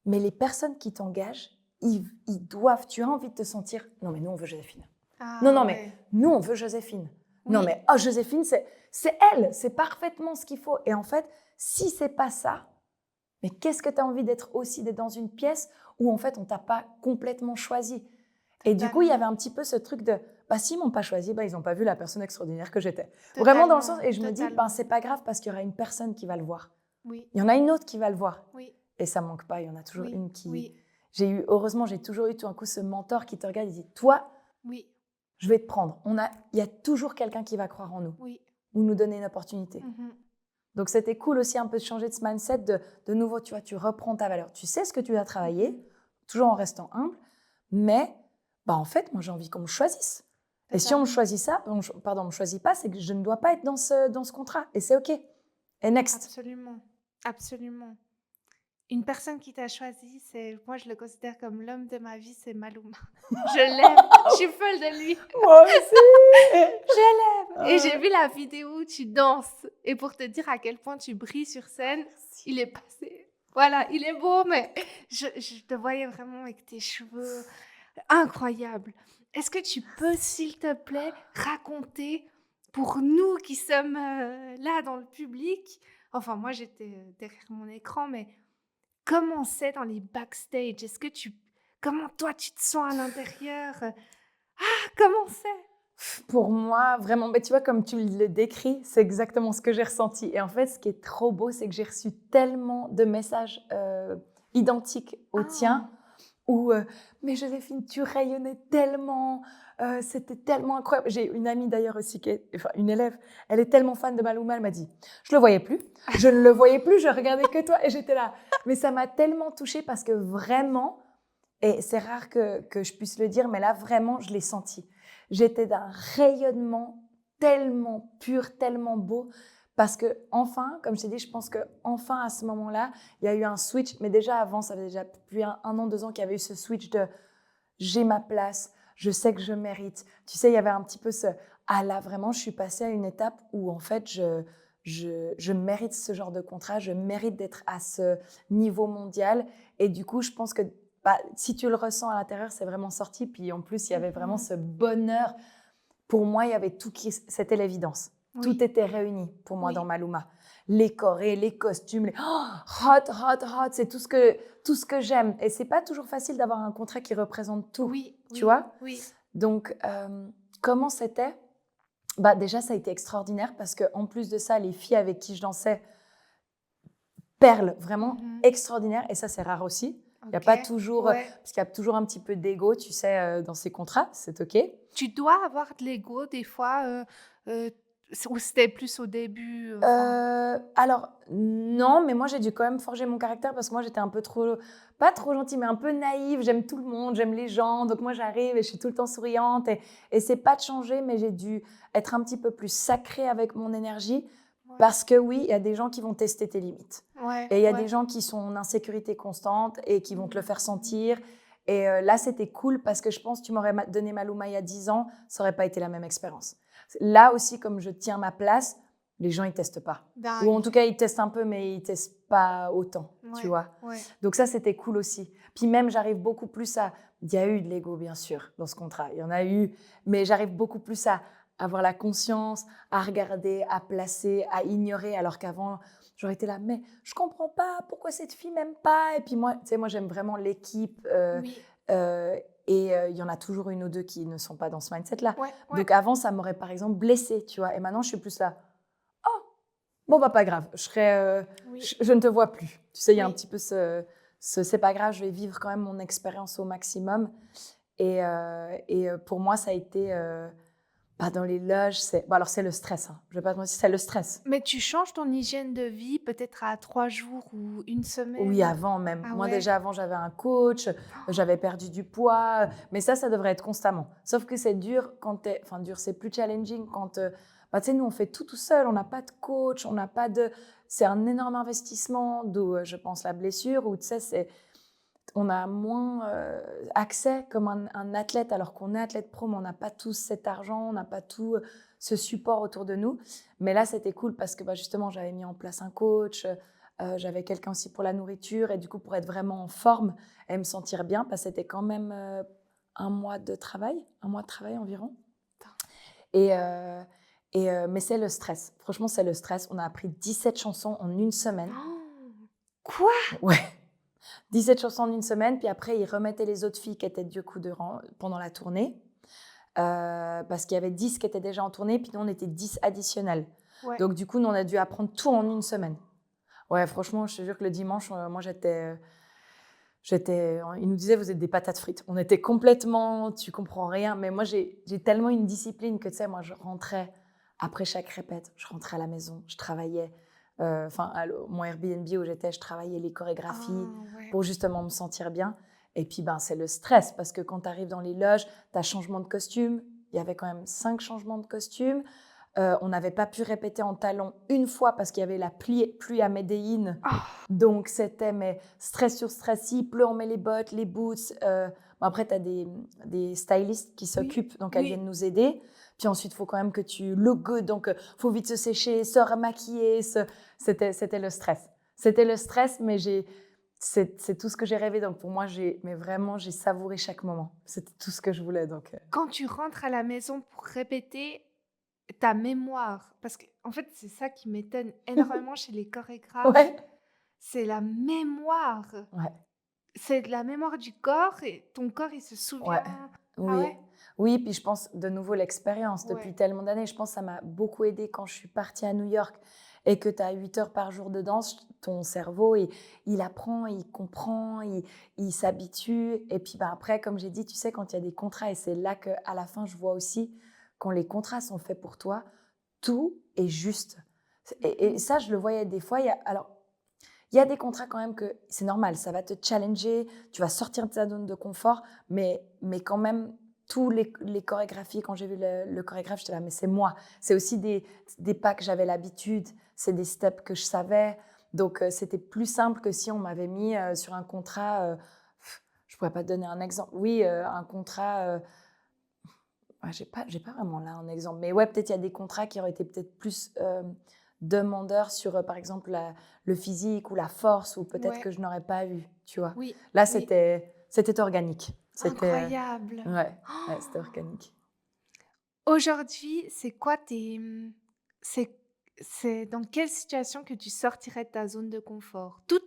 mais les personnes qui t'engagent, ils doivent, tu as envie de te sentir, non mais nous on veut Joséphine. Non, Ah non, mais ouais. nous on veut Joséphine. Non Oui. mais, oh Joséphine, c'est elle, c'est parfaitement ce qu'il faut. Et en fait, si c'est pas ça, mais qu'est-ce que tu as envie d'être dans une pièce où en fait on t'a pas complètement choisi. Et du coup, il y avait Totalement. un petit peu ce truc de, bah s'ils m'ont pas choisi, bah ils n'ont pas vu la personne extraordinaire que j'étais. Vraiment dans le sens, Totalement. et je me dis, ben Totalement. c'est pas grave parce qu'il y aura une personne qui va le voir. Oui. Il y en a une autre qui va le voir. Oui. Et ça manque pas, il y en a toujours Oui. une qui. Oui. Heureusement, j'ai toujours eu tout un coup ce mentor qui te regarde et dit, toi, Oui. je vais te prendre. Il y a toujours quelqu'un qui va croire en nous Oui. ou nous donner une opportunité. Mhm. Donc, c'était cool aussi un peu de changer de ce mindset de nouveau, tu vois, tu reprends ta valeur. Tu sais ce que tu as travaillé, Mhm. toujours en restant humble, mais bah, en fait, moi, j'ai envie qu'on me choisisse. Et si on me Totalement. choisit ça, pardon, on me choisit pas, c'est que je ne dois pas être dans ce contrat. Et c'est OK. Et next. Absolument. Absolument. Une personne qui t'a choisi, moi je le considère comme l'homme de ma vie, c'est Maluma. Je l'aime. Je suis folle de lui. Moi aussi. Je l'aime. Et j'ai Ouais. vu la vidéo où tu danses. Et pour te dire à quel point tu brilles sur scène, Merci. il est passé. Voilà, il est beau, mais je te voyais vraiment avec tes cheveux incroyables. est-ce que tu peux, s'il te plaît, raconter pour nous qui sommes là dans le public, enfin moi j'étais derrière mon écran, mais comment c'est dans les backstage? Comment toi tu te sens à l'intérieur? Comment c'est? Pour moi, vraiment, mais tu vois, comme tu le décris, c'est exactement ce que j'ai ressenti. Et en fait, ce qui est trop beau, c'est que j'ai reçu tellement de messages identiques aux tiens, Ah, où mais Joséphine, tu rayonnais tellement, c'était tellement incroyable. J'ai une amie d'ailleurs aussi, enfin une élève, elle est tellement fan de Maluma, elle m'a dit, je le voyais plus, je ne le voyais plus, je regardais que toi, et j'étais là. Mais ça m'a tellement touchée parce que vraiment, et c'est rare que je puisse le dire, mais là, vraiment, je l'ai senti. J'étais d'un rayonnement tellement pur, tellement beau, parce que enfin, comme je t'ai dit, je pense que enfin à ce moment-là, il y a eu un switch. Mais déjà avant, ça faisait déjà plus un an, 2 ans qu'il y avait eu ce switch de j'ai ma place, je sais que je mérite. Tu sais, il y avait un petit peu ce ah là, vraiment, je suis passée à une étape où en fait, je mérite ce genre de contrat, je mérite d'être à ce niveau mondial. Et du coup, je pense que bah, si tu le ressens à l'intérieur, c'est vraiment sorti. Puis en plus, il y avait vraiment mhm. ce bonheur. Pour moi, il y avait tout qui, c'était l'évidence. Tout Oui, était réuni pour moi dans oui, Maluma. Les chorés, les costumes, hot, hot, hot, c'est tout ce que j'aime. Et c'est pas toujours facile d'avoir un contrat qui représente tout, oui, tu oui, vois. oui. Donc, comment c'était? Bah déjà, ça a été extraordinaire parce que en plus de ça, les filles avec qui je dansais, perles, vraiment Mhm. extraordinaires. Et ça, c'est rare aussi. Il y a Ok, pas toujours, ouais. parce qu'il y a toujours un petit peu d'ego, tu sais, dans ces contrats, c'est OK. Tu dois avoir de l'ego des fois, ou c'était plus au début, enfin. Alors non, mais moi j'ai dû quand même forger mon caractère parce que moi j'étais un peu trop, pas trop gentille, mais un peu naïve. J'aime tout le monde, j'aime les gens, donc moi j'arrive et je suis tout le temps souriante et c'est pas de changer, mais j'ai dû être un petit peu plus sacrée avec mon énergie Ouais, parce que oui, il y a des gens qui vont tester tes limites ouais, et il y a des ouais. gens qui sont en insécurité constante et qui vont te le faire sentir. Et là c'était cool parce que je pense que tu m'aurais donné Maluma il y a 10 ans, ça aurait pas été la même expérience. Là aussi, comme je tiens ma place, les gens, ils testent pas. Ou en Dingue. tout cas, ils testent un peu, mais ils testent pas autant, tu Ouais, vois. ouais. Donc ça, c'était cool aussi. Puis même, j'arrive beaucoup plus à... Il y a eu de l'ego, bien sûr, dans ce contrat. Il y en a eu. Mais j'arrive beaucoup plus à avoir la conscience, à regarder, à placer, à ignorer. Alors qu'avant, j'aurais été là, mais je comprends pas pourquoi cette fille m'aime pas. Et puis moi, tu sais, moi, j'aime vraiment l'équipe. Oui. Et il y en a toujours une ou deux qui ne sont pas dans ce mindset-là. Ouais, ouais. Donc avant, ça m'aurait par exemple blessée, tu vois. Et maintenant, je suis plus là. Bon, bah, pas grave, Oui, je ne te vois plus. Tu sais, il y a un oui. petit peu c'est pas grave, je vais vivre quand même mon expérience au maximum. Et pour moi, ça a été, bah, dans les loges, alors c'est le stress, hein. Je vais pas te mentir, c'est le stress. Mais tu changes ton hygiène de vie peut-être à 3 jours ou une Oui, semaine? avant même. Ah Moi, ouais? déjà, avant, j'avais un coach, j'avais perdu du poids, mais ça devrait être constamment. Sauf que c'est dur quand enfin, dur, c'est plus challenging quand, bah, tu sais, nous, on fait tout seul, on n'a pas de coach, on n'a pas de. C'est un énorme investissement, d'où, je pense, la blessure, où, tu sais, on a moins accès comme un athlète, alors qu'on est athlète pro, mais on n'a pas tous cet argent, on n'a pas tout ce support autour de nous. Mais là, c'était cool parce que bah, justement, j'avais mis en place un coach, j'avais quelqu'un aussi pour la nourriture, et du coup, pour être vraiment en forme et me sentir bien, parce que c'était quand même un mois de travail environ. Et, mais c'est le stress. Franchement, c'est le stress. On a appris 17 chansons en une semaine. Oh! Quoi? Ouais. 17 chansons en une semaine, puis après, ils remettaient les autres filles qui étaient du coup pendant la tournée, parce qu'il y avait 10 qui étaient déjà en tournée, puis nous, on était 10 additionnels. Ouais. Donc, du coup, nous, on a dû apprendre tout en une semaine. Ouais, franchement, je te jure que le dimanche, moi, ils nous disaient, vous êtes des patates frites. On était complètement, tu comprends rien, mais moi, j'ai tellement une discipline que, tu sais, moi, je rentrais, après chaque répète, je rentrais à la maison, je travaillais. Enfin, mon Airbnb où j'étais, je travaillais les chorégraphies Ah ouais. pour justement me sentir bien. Et puis, ben, c'est le stress parce que quand tu arrives dans les loges, tu as changement de costume. Il y avait quand même 5 changements de costume. On n'avait pas pu répéter en talons une fois parce qu'il y avait la pluie à Médéine. Oh! Donc, c'était mais stress sur stress. Il pleut, on met les bottes, les boots. Bon, après, tu as des stylistes qui Oui, s'occupent, donc elles oui. viennent nous aider. Puis ensuite, il faut quand même que tu look good, donc il faut vite se sécher, se remaquiller. C'était le stress. C'était le stress, mais c'est tout ce que j'ai rêvé. Donc pour moi, mais vraiment, j'ai savouré chaque moment. C'était tout ce que je voulais. Donc, Quand tu rentres à la maison pour répéter, ta mémoire, parce qu'en en fait, c'est ça qui m'étonne énormément chez les chorégraphes, ouais, c'est la mémoire. ouais, C'est de la mémoire du corps et ton corps, il se ouais. souvient. Ah Oui. ouais? Oui, puis je pense de nouveau l'expérience depuis Ouais. tellement d'années. Je pense que ça m'a beaucoup aidé quand je suis partie à New York et que tu as 8 heures par jour de danse. Ton cerveau, il apprend, il comprend, il s'habitue. Et puis après, comme j'ai dit, tu sais, quand il y a des contrats, et c'est là qu'à la fin, je vois aussi, quand les contrats sont faits pour toi, tout est juste. Et Mmh. ça, je le voyais des fois. Alors, il y a des contrats quand même que c'est normal, ça va te challenger, tu vas sortir de ta zone de confort, mais quand même, tous les chorégraphies, quand j'ai vu le chorégraphe, j'étais là, mais c'est moi. C'est aussi des pas que j'avais l'habitude, c'est des steps que je savais. Donc, c'était plus simple que si on m'avait mis sur un contrat, je ne pourrais pas te donner un exemple. Oui, un contrat, ouais, j'ai pas vraiment là un exemple. Mais ouais, peut-être il y a des contrats qui auraient été peut-être plus demandeurs sur, par exemple, le physique ou la force, ou peut-être Ouais. que je n'aurais pas eu, tu vois. Oui, Là, oui. c'était organique. C'était, Incroyable. ouais, ouais, c'était organique. Aujourd'hui, c'est quoi c'est c'est dans quelle situation que tu sortirais de ta zone de confort? Toute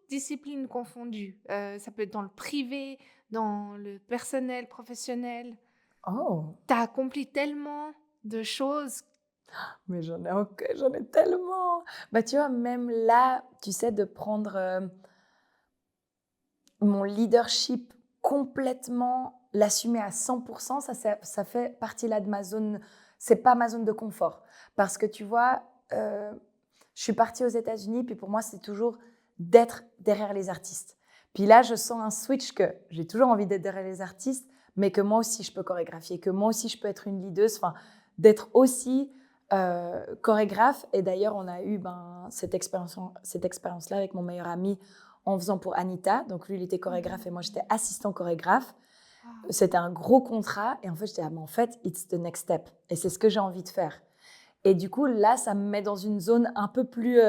discipline confondue, ça peut être dans le privé, dans le personnel, professionnel. Oh, Tu as accompli tellement de choses. mais j'en ai tellement. Bah, tu vois, même là, tu sais, de prendre mon leadership complètement, l'assumer à 100%, ça fait partie là de ma zone. C'est pas ma zone de confort. Parce que tu vois, je suis partie aux États-Unis, puis pour moi, c'est toujours d'être derrière les artistes. Puis là, je sens un switch que j'ai toujours envie d'être derrière les artistes, mais que moi aussi, je peux chorégraphier, que moi aussi, je peux être une leaduse, enfin, d'être aussi chorégraphe. Et d'ailleurs, on a eu cette expérience-là avec mon meilleur ami en faisant pour Anita. Donc lui, il était chorégraphe et moi, j'étais assistant chorégraphe. Waouh! C'était un gros contrat. Et en fait, j'étais, mais en fait, it's the next step. Et c'est ce que j'ai envie de faire. Et du coup, là, ça me met dans une zone un peu plus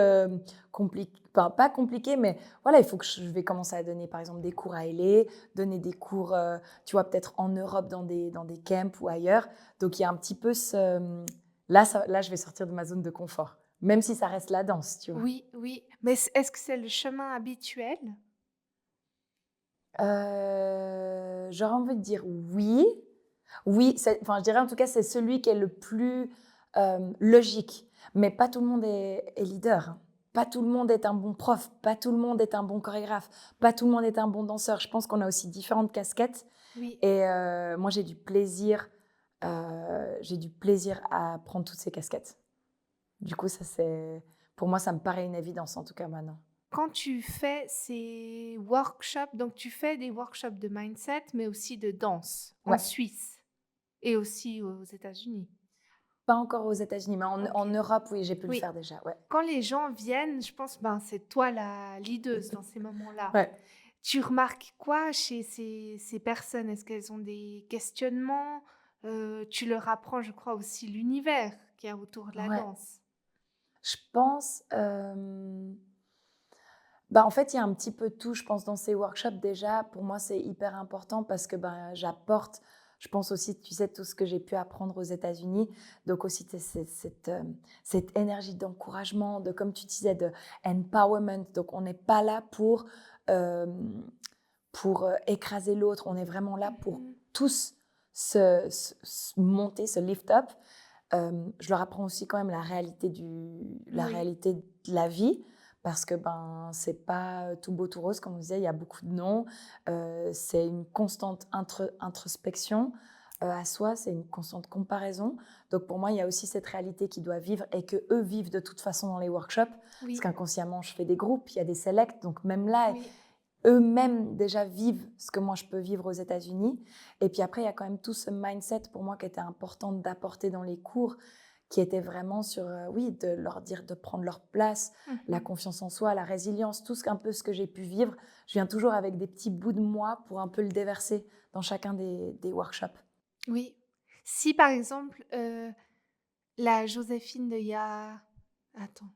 compliquée. Enfin, pas compliquée, mais voilà, il faut que je vais commencer à donner, par exemple, des cours à LA, donner des cours, tu vois, peut-être en Europe, dans des camps ou ailleurs. Donc, il y a un petit peu ce... Là, je vais sortir de ma zone de confort, même si ça reste la danse, tu vois. Oui, oui. Mais est-ce que c'est le chemin habituel? J'aurais envie de dire oui. Oui, enfin, je dirais en tout cas, c'est celui qui est le plus logique. Mais pas tout le monde est leader, hein. Pas tout le monde est un bon prof. Pas tout le monde est un bon chorégraphe. Pas tout le monde est un bon danseur. Je pense qu'on a aussi différentes casquettes. Oui. Et moi, j'ai du plaisir à prendre toutes ces casquettes. Du coup, pour moi, ça me paraît une évidence, en tout cas maintenant. Quand tu fais ces workshops, donc tu fais des workshops de mindset, mais aussi de danse en Ouais. Suisse et aussi aux États-Unis. Pas encore aux États-Unis, mais en OK. Europe, oui, j'ai pu le Oui. faire déjà. Ouais. Quand les gens viennent, je pense, ben, c'est toi la leaduse dans ces moments-là. Ouais. Tu remarques quoi chez ces personnes? Est-ce qu'elles ont des questionnements? Tu leur apprends, je crois, aussi l'univers qu'il y a autour de la Ouais. danse. Je pense, en fait, il y a un petit peu de tout, je pense, dans ces workshops. Déjà, pour moi, c'est hyper important parce que j'apporte, je pense aussi, tu sais, tout ce que j'ai pu apprendre aux États-Unis. Donc aussi, cette énergie d'encouragement, comme tu disais, de empowerment. Donc, on n'est pas là euh, pour écraser l'autre. On est vraiment là pour Mmh. tous se monter, se lift up. Je leur apprends aussi quand même la Oui. réalité de la vie, parce que c'est pas tout beau tout rose, comme on disait, il y a beaucoup de non. C'est une constante introspection à soi, c'est une constante comparaison. Donc pour moi, il y a aussi cette réalité qui doit vivre et que eux vivent de toute façon dans les workshops, parce Oui. qu'inconsciemment, je fais des groupes, il y a des selects, donc même là, Oui. eux-mêmes déjà vivent ce que moi je peux vivre aux États-Unis. Et puis après, il y a quand même tout ce mindset pour moi qui était important d'apporter dans les cours, qui était vraiment sur, oui, de leur dire de prendre leur place, la Mmh. confiance en soi, la résilience, un peu ce que j'ai pu vivre. Je viens toujours avec des petits bouts de moi pour un peu le déverser dans chacun des workshops. Oui. Si par exemple, la Joséphine d'il y a attends,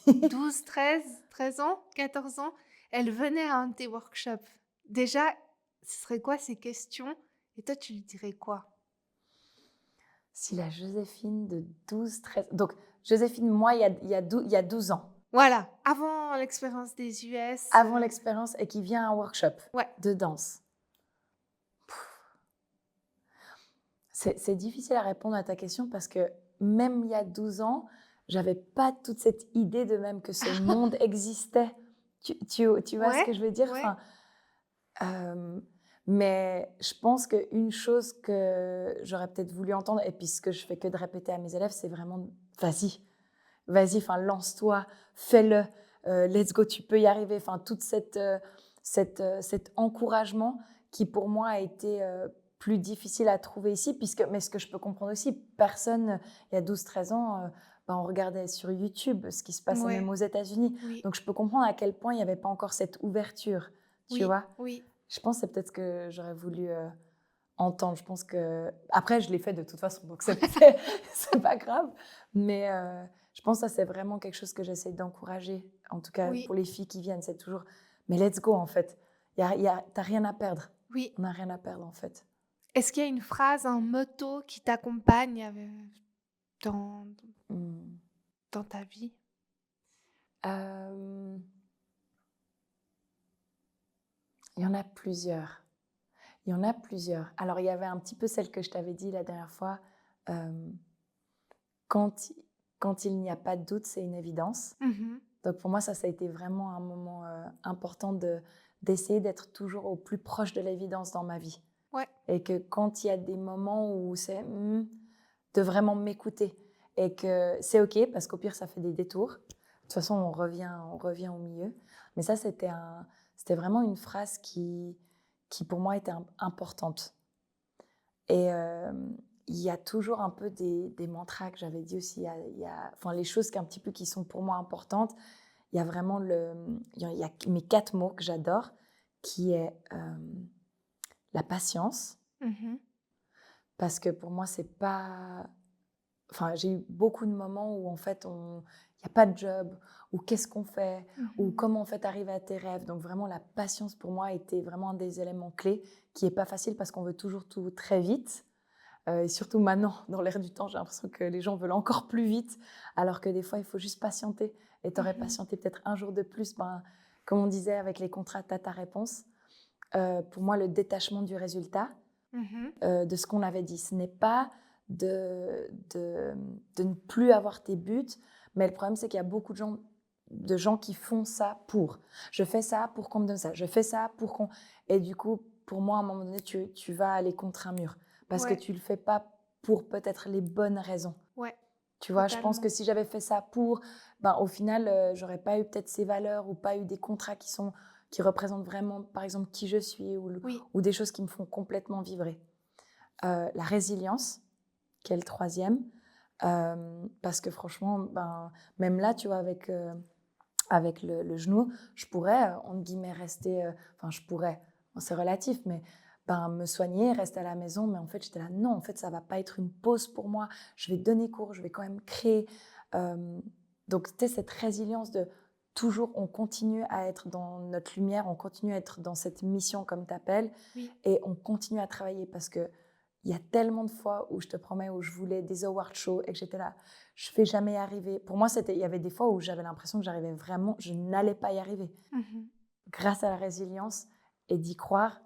12, 13 ans, 14 ans, elle venait à un de tes workshops, déjà, ce serait quoi ses questions? Et toi, tu lui dirais quoi? Si la Joséphine de 12-13... Donc, Joséphine, moi, il y a 12 ans, Voilà, avant l'expérience des US. avant l'expérience, et qui vient à un workshop Ouais. de danse. C'est difficile à répondre à ta question parce que même il y a 12 ans, j'avais pas toute cette idée de même que ce monde existait. Tu vois ce que Ouais, je veux dire? ouais. Enfin, mais je pense qu'une chose que j'aurais peut-être voulu entendre, et puis ce que je fais que de répéter à mes élèves, c'est vraiment vas-y, enfin, lance-toi, fais-le, let's go, tu peux y arriver. Enfin, toute cet encouragement qui pour moi a été plus difficile à trouver ici, mais ce que je peux comprendre aussi, personne, il y a 12-13 ans, on regardait sur YouTube ce qui se passait même Ouais. aux États-Unis. Oui, Donc je peux comprendre à quel point il n'y avait pas encore cette ouverture, tu oui, vois. oui. Je pense que c'est peut-être ce que j'aurais voulu entendre. Je pense que... Après, je l'ai fait de toute façon, donc c'est pas grave. Mais je pense que ça, c'est vraiment quelque chose que j'essaie d'encourager. En tout cas, Oui, pour les filles qui viennent, c'est toujours... Mais let's go, en fait. T'as rien à perdre. oui. On n'a rien à perdre, en fait. Est-ce qu'il y a une phrase, un motto qui t'accompagne dans, Hmm. dans ta vie? Euh, Il y en a plusieurs. Il y en a plusieurs. Alors, il y avait un petit peu celle que je t'avais dit la dernière fois. Euh, quand, quand il n'y a pas de doute, c'est une évidence. Mhm. Donc pour moi, ça a été vraiment un moment important d'essayer d'être toujours au plus proche de l'évidence dans ma vie. Ouais, Et que quand il y a des moments où c'est de vraiment m'écouter. Et que c'est OK, parce qu'au pire, ça fait des détours. De toute façon, on revient au milieu. Mais ça, c'était vraiment une phrase qui pour moi, était importante. Et il y a toujours un peu des mantras que j'avais dit aussi. Enfin, les choses un petit peu qui sont pour moi importantes. Il y a vraiment il y a mes 4 mots que j'adore, qui est la patience. mhm. Parce que pour moi, c'est pas... Enfin, j'ai eu beaucoup de moments où en fait, il n'y a pas de job, ou qu'est-ce qu'on fait, ou Mhm. comment en fait arriver à tes rêves. Donc vraiment, la patience pour moi était vraiment un des éléments clés qui est pas facile parce qu'on veut toujours tout très vite. Et surtout maintenant, dans l'air du temps, j'ai l'impression que les gens veulent encore plus vite, alors que des fois, il faut juste patienter. Et tu aurais Mhm. patienté peut-être un jour de plus. Comme on disait, avec les contrats, tu as ta réponse. Pour moi, le détachement du résultat, Mhm. de ce qu'on avait dit, ce n'est pas de ne plus avoir tes buts, mais le problème, c'est qu'il y a beaucoup de gens qui font ça pour. Je fais ça pour qu'on me donne ça. Je fais ça pour qu'on... Et du coup, pour moi, à un moment donné, tu vas aller contre un mur. Parce que Ouais, tu ne le fais pas pour peut-être les bonnes raisons. ouais, Tu vois, je pense que totalement. si j'avais fait ça pour, au final, j'aurais pas eu peut-être ces valeurs ou pas eu des contrats qui représentent vraiment, par exemple, qui je suis Oui. ou des choses qui me font complètement vibrer. La résilience, qui est le 3e, parce que franchement, même là, tu vois, avec le genou, je pourrais, entre guillemets, rester, je pourrais, c'est relatif, mais me soigner, rester à la maison, mais en fait, j'étais là, non, en fait, ça va pas être une pause pour moi, je vais donner cours, je vais quand même créer. Donc, c'était cette résilience de toujours, on continue à être dans notre lumière, on continue à être dans cette mission, comme tu appelles, Oui. et on continue à travailler parce que il y a tellement de fois où je te promets, où je voulais des award shows et que j'étais là, je ne vais jamais y arriver. Pour moi, il y avait des fois où j'avais l'impression que j'arrivais vraiment, je n'allais pas y arriver. Mhm. Grâce à la résilience et d'y croire,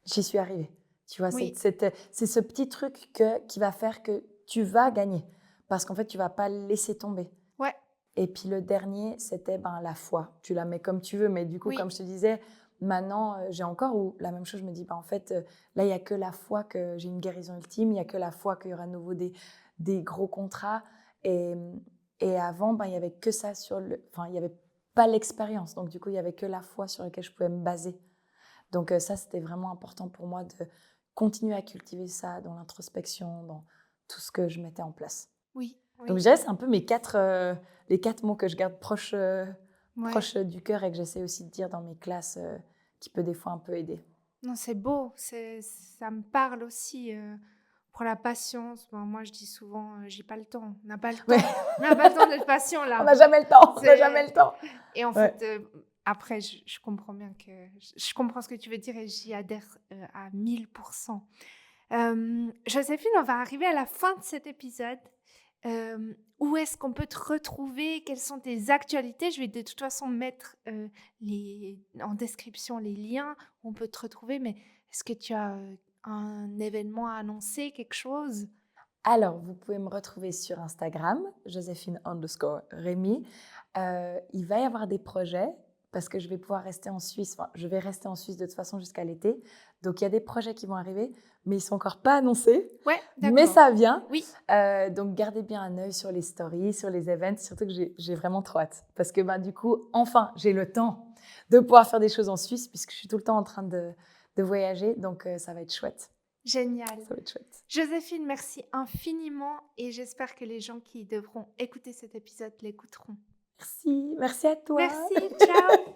j'y suis arrivée. Tu vois, Oui. c'est ce petit truc qui va faire que tu vas gagner. Parce qu'en fait, tu ne vas pas laisser tomber. Ouais, Et puis le dernier, c'était la foi. Tu la mets comme tu veux, mais du coup, oui. comme je te disais, maintenant, j'ai encore la même chose. Je me dis, en fait, là, il n'y a que la foi que j'ai une guérison ultime. Il n'y a que la foi qu'il y aura à nouveau des gros contrats. Et avant, il n'y avait que ça il n'y avait pas l'expérience. Donc, du coup, il n'y avait que la foi sur laquelle je pouvais me baser. Donc, ça, c'était vraiment important pour moi de continuer à cultiver ça dans l'introspection, dans tout ce que je mettais en place. Oui. Donc, Oui. je dirais, c'est un peu les 4 mots que je garde proches Ouais. du cœur et que j'essaie aussi de dire dans mes classes, qui peut des fois un peu aider. Non, c'est beau. Ça me parle aussi. Pour la patience, moi je dis souvent, j'ai pas le temps. On n'a pas le Ouais. temps. On n'a pas le temps d'être patient On là. n'a jamais le temps, on n'a jamais C'est- le temps. Et en Ouais. fait, après, je comprends bien que... Je comprends ce que tu veux dire et j'y adhère à 1000%. Joséphine, on va arriver à la fin de cet épisode. Où est-ce qu'on peut te retrouver? Quelles sont tes actualités? Je vais de toute façon mettre en description les liens où on peut te retrouver, mais est-ce que tu as un événement à annoncer, quelque chose? Alors, vous pouvez me retrouver sur Instagram, Joséphine_Rémy. Il va y avoir des projets parce que je vais pouvoir rester en Suisse. Enfin, je vais rester en Suisse de toute façon jusqu'à l'été. Donc, il y a des projets qui vont arriver, mais ils ne sont encore pas annoncés. Ouais, Mais d'accord. ça vient. Oui, Donc, gardez bien un œil sur les stories, sur les events. Surtout que j'ai vraiment trop hâte. Parce que du coup, enfin, j'ai le temps de pouvoir faire des choses en Suisse puisque je suis tout le temps en train de voyager. Donc, ça va être chouette. génial. Ça va être chouette. Joséphine, merci infiniment et j'espère que les gens qui devront écouter cet épisode l'écouteront. Merci à toi. Merci, ciao.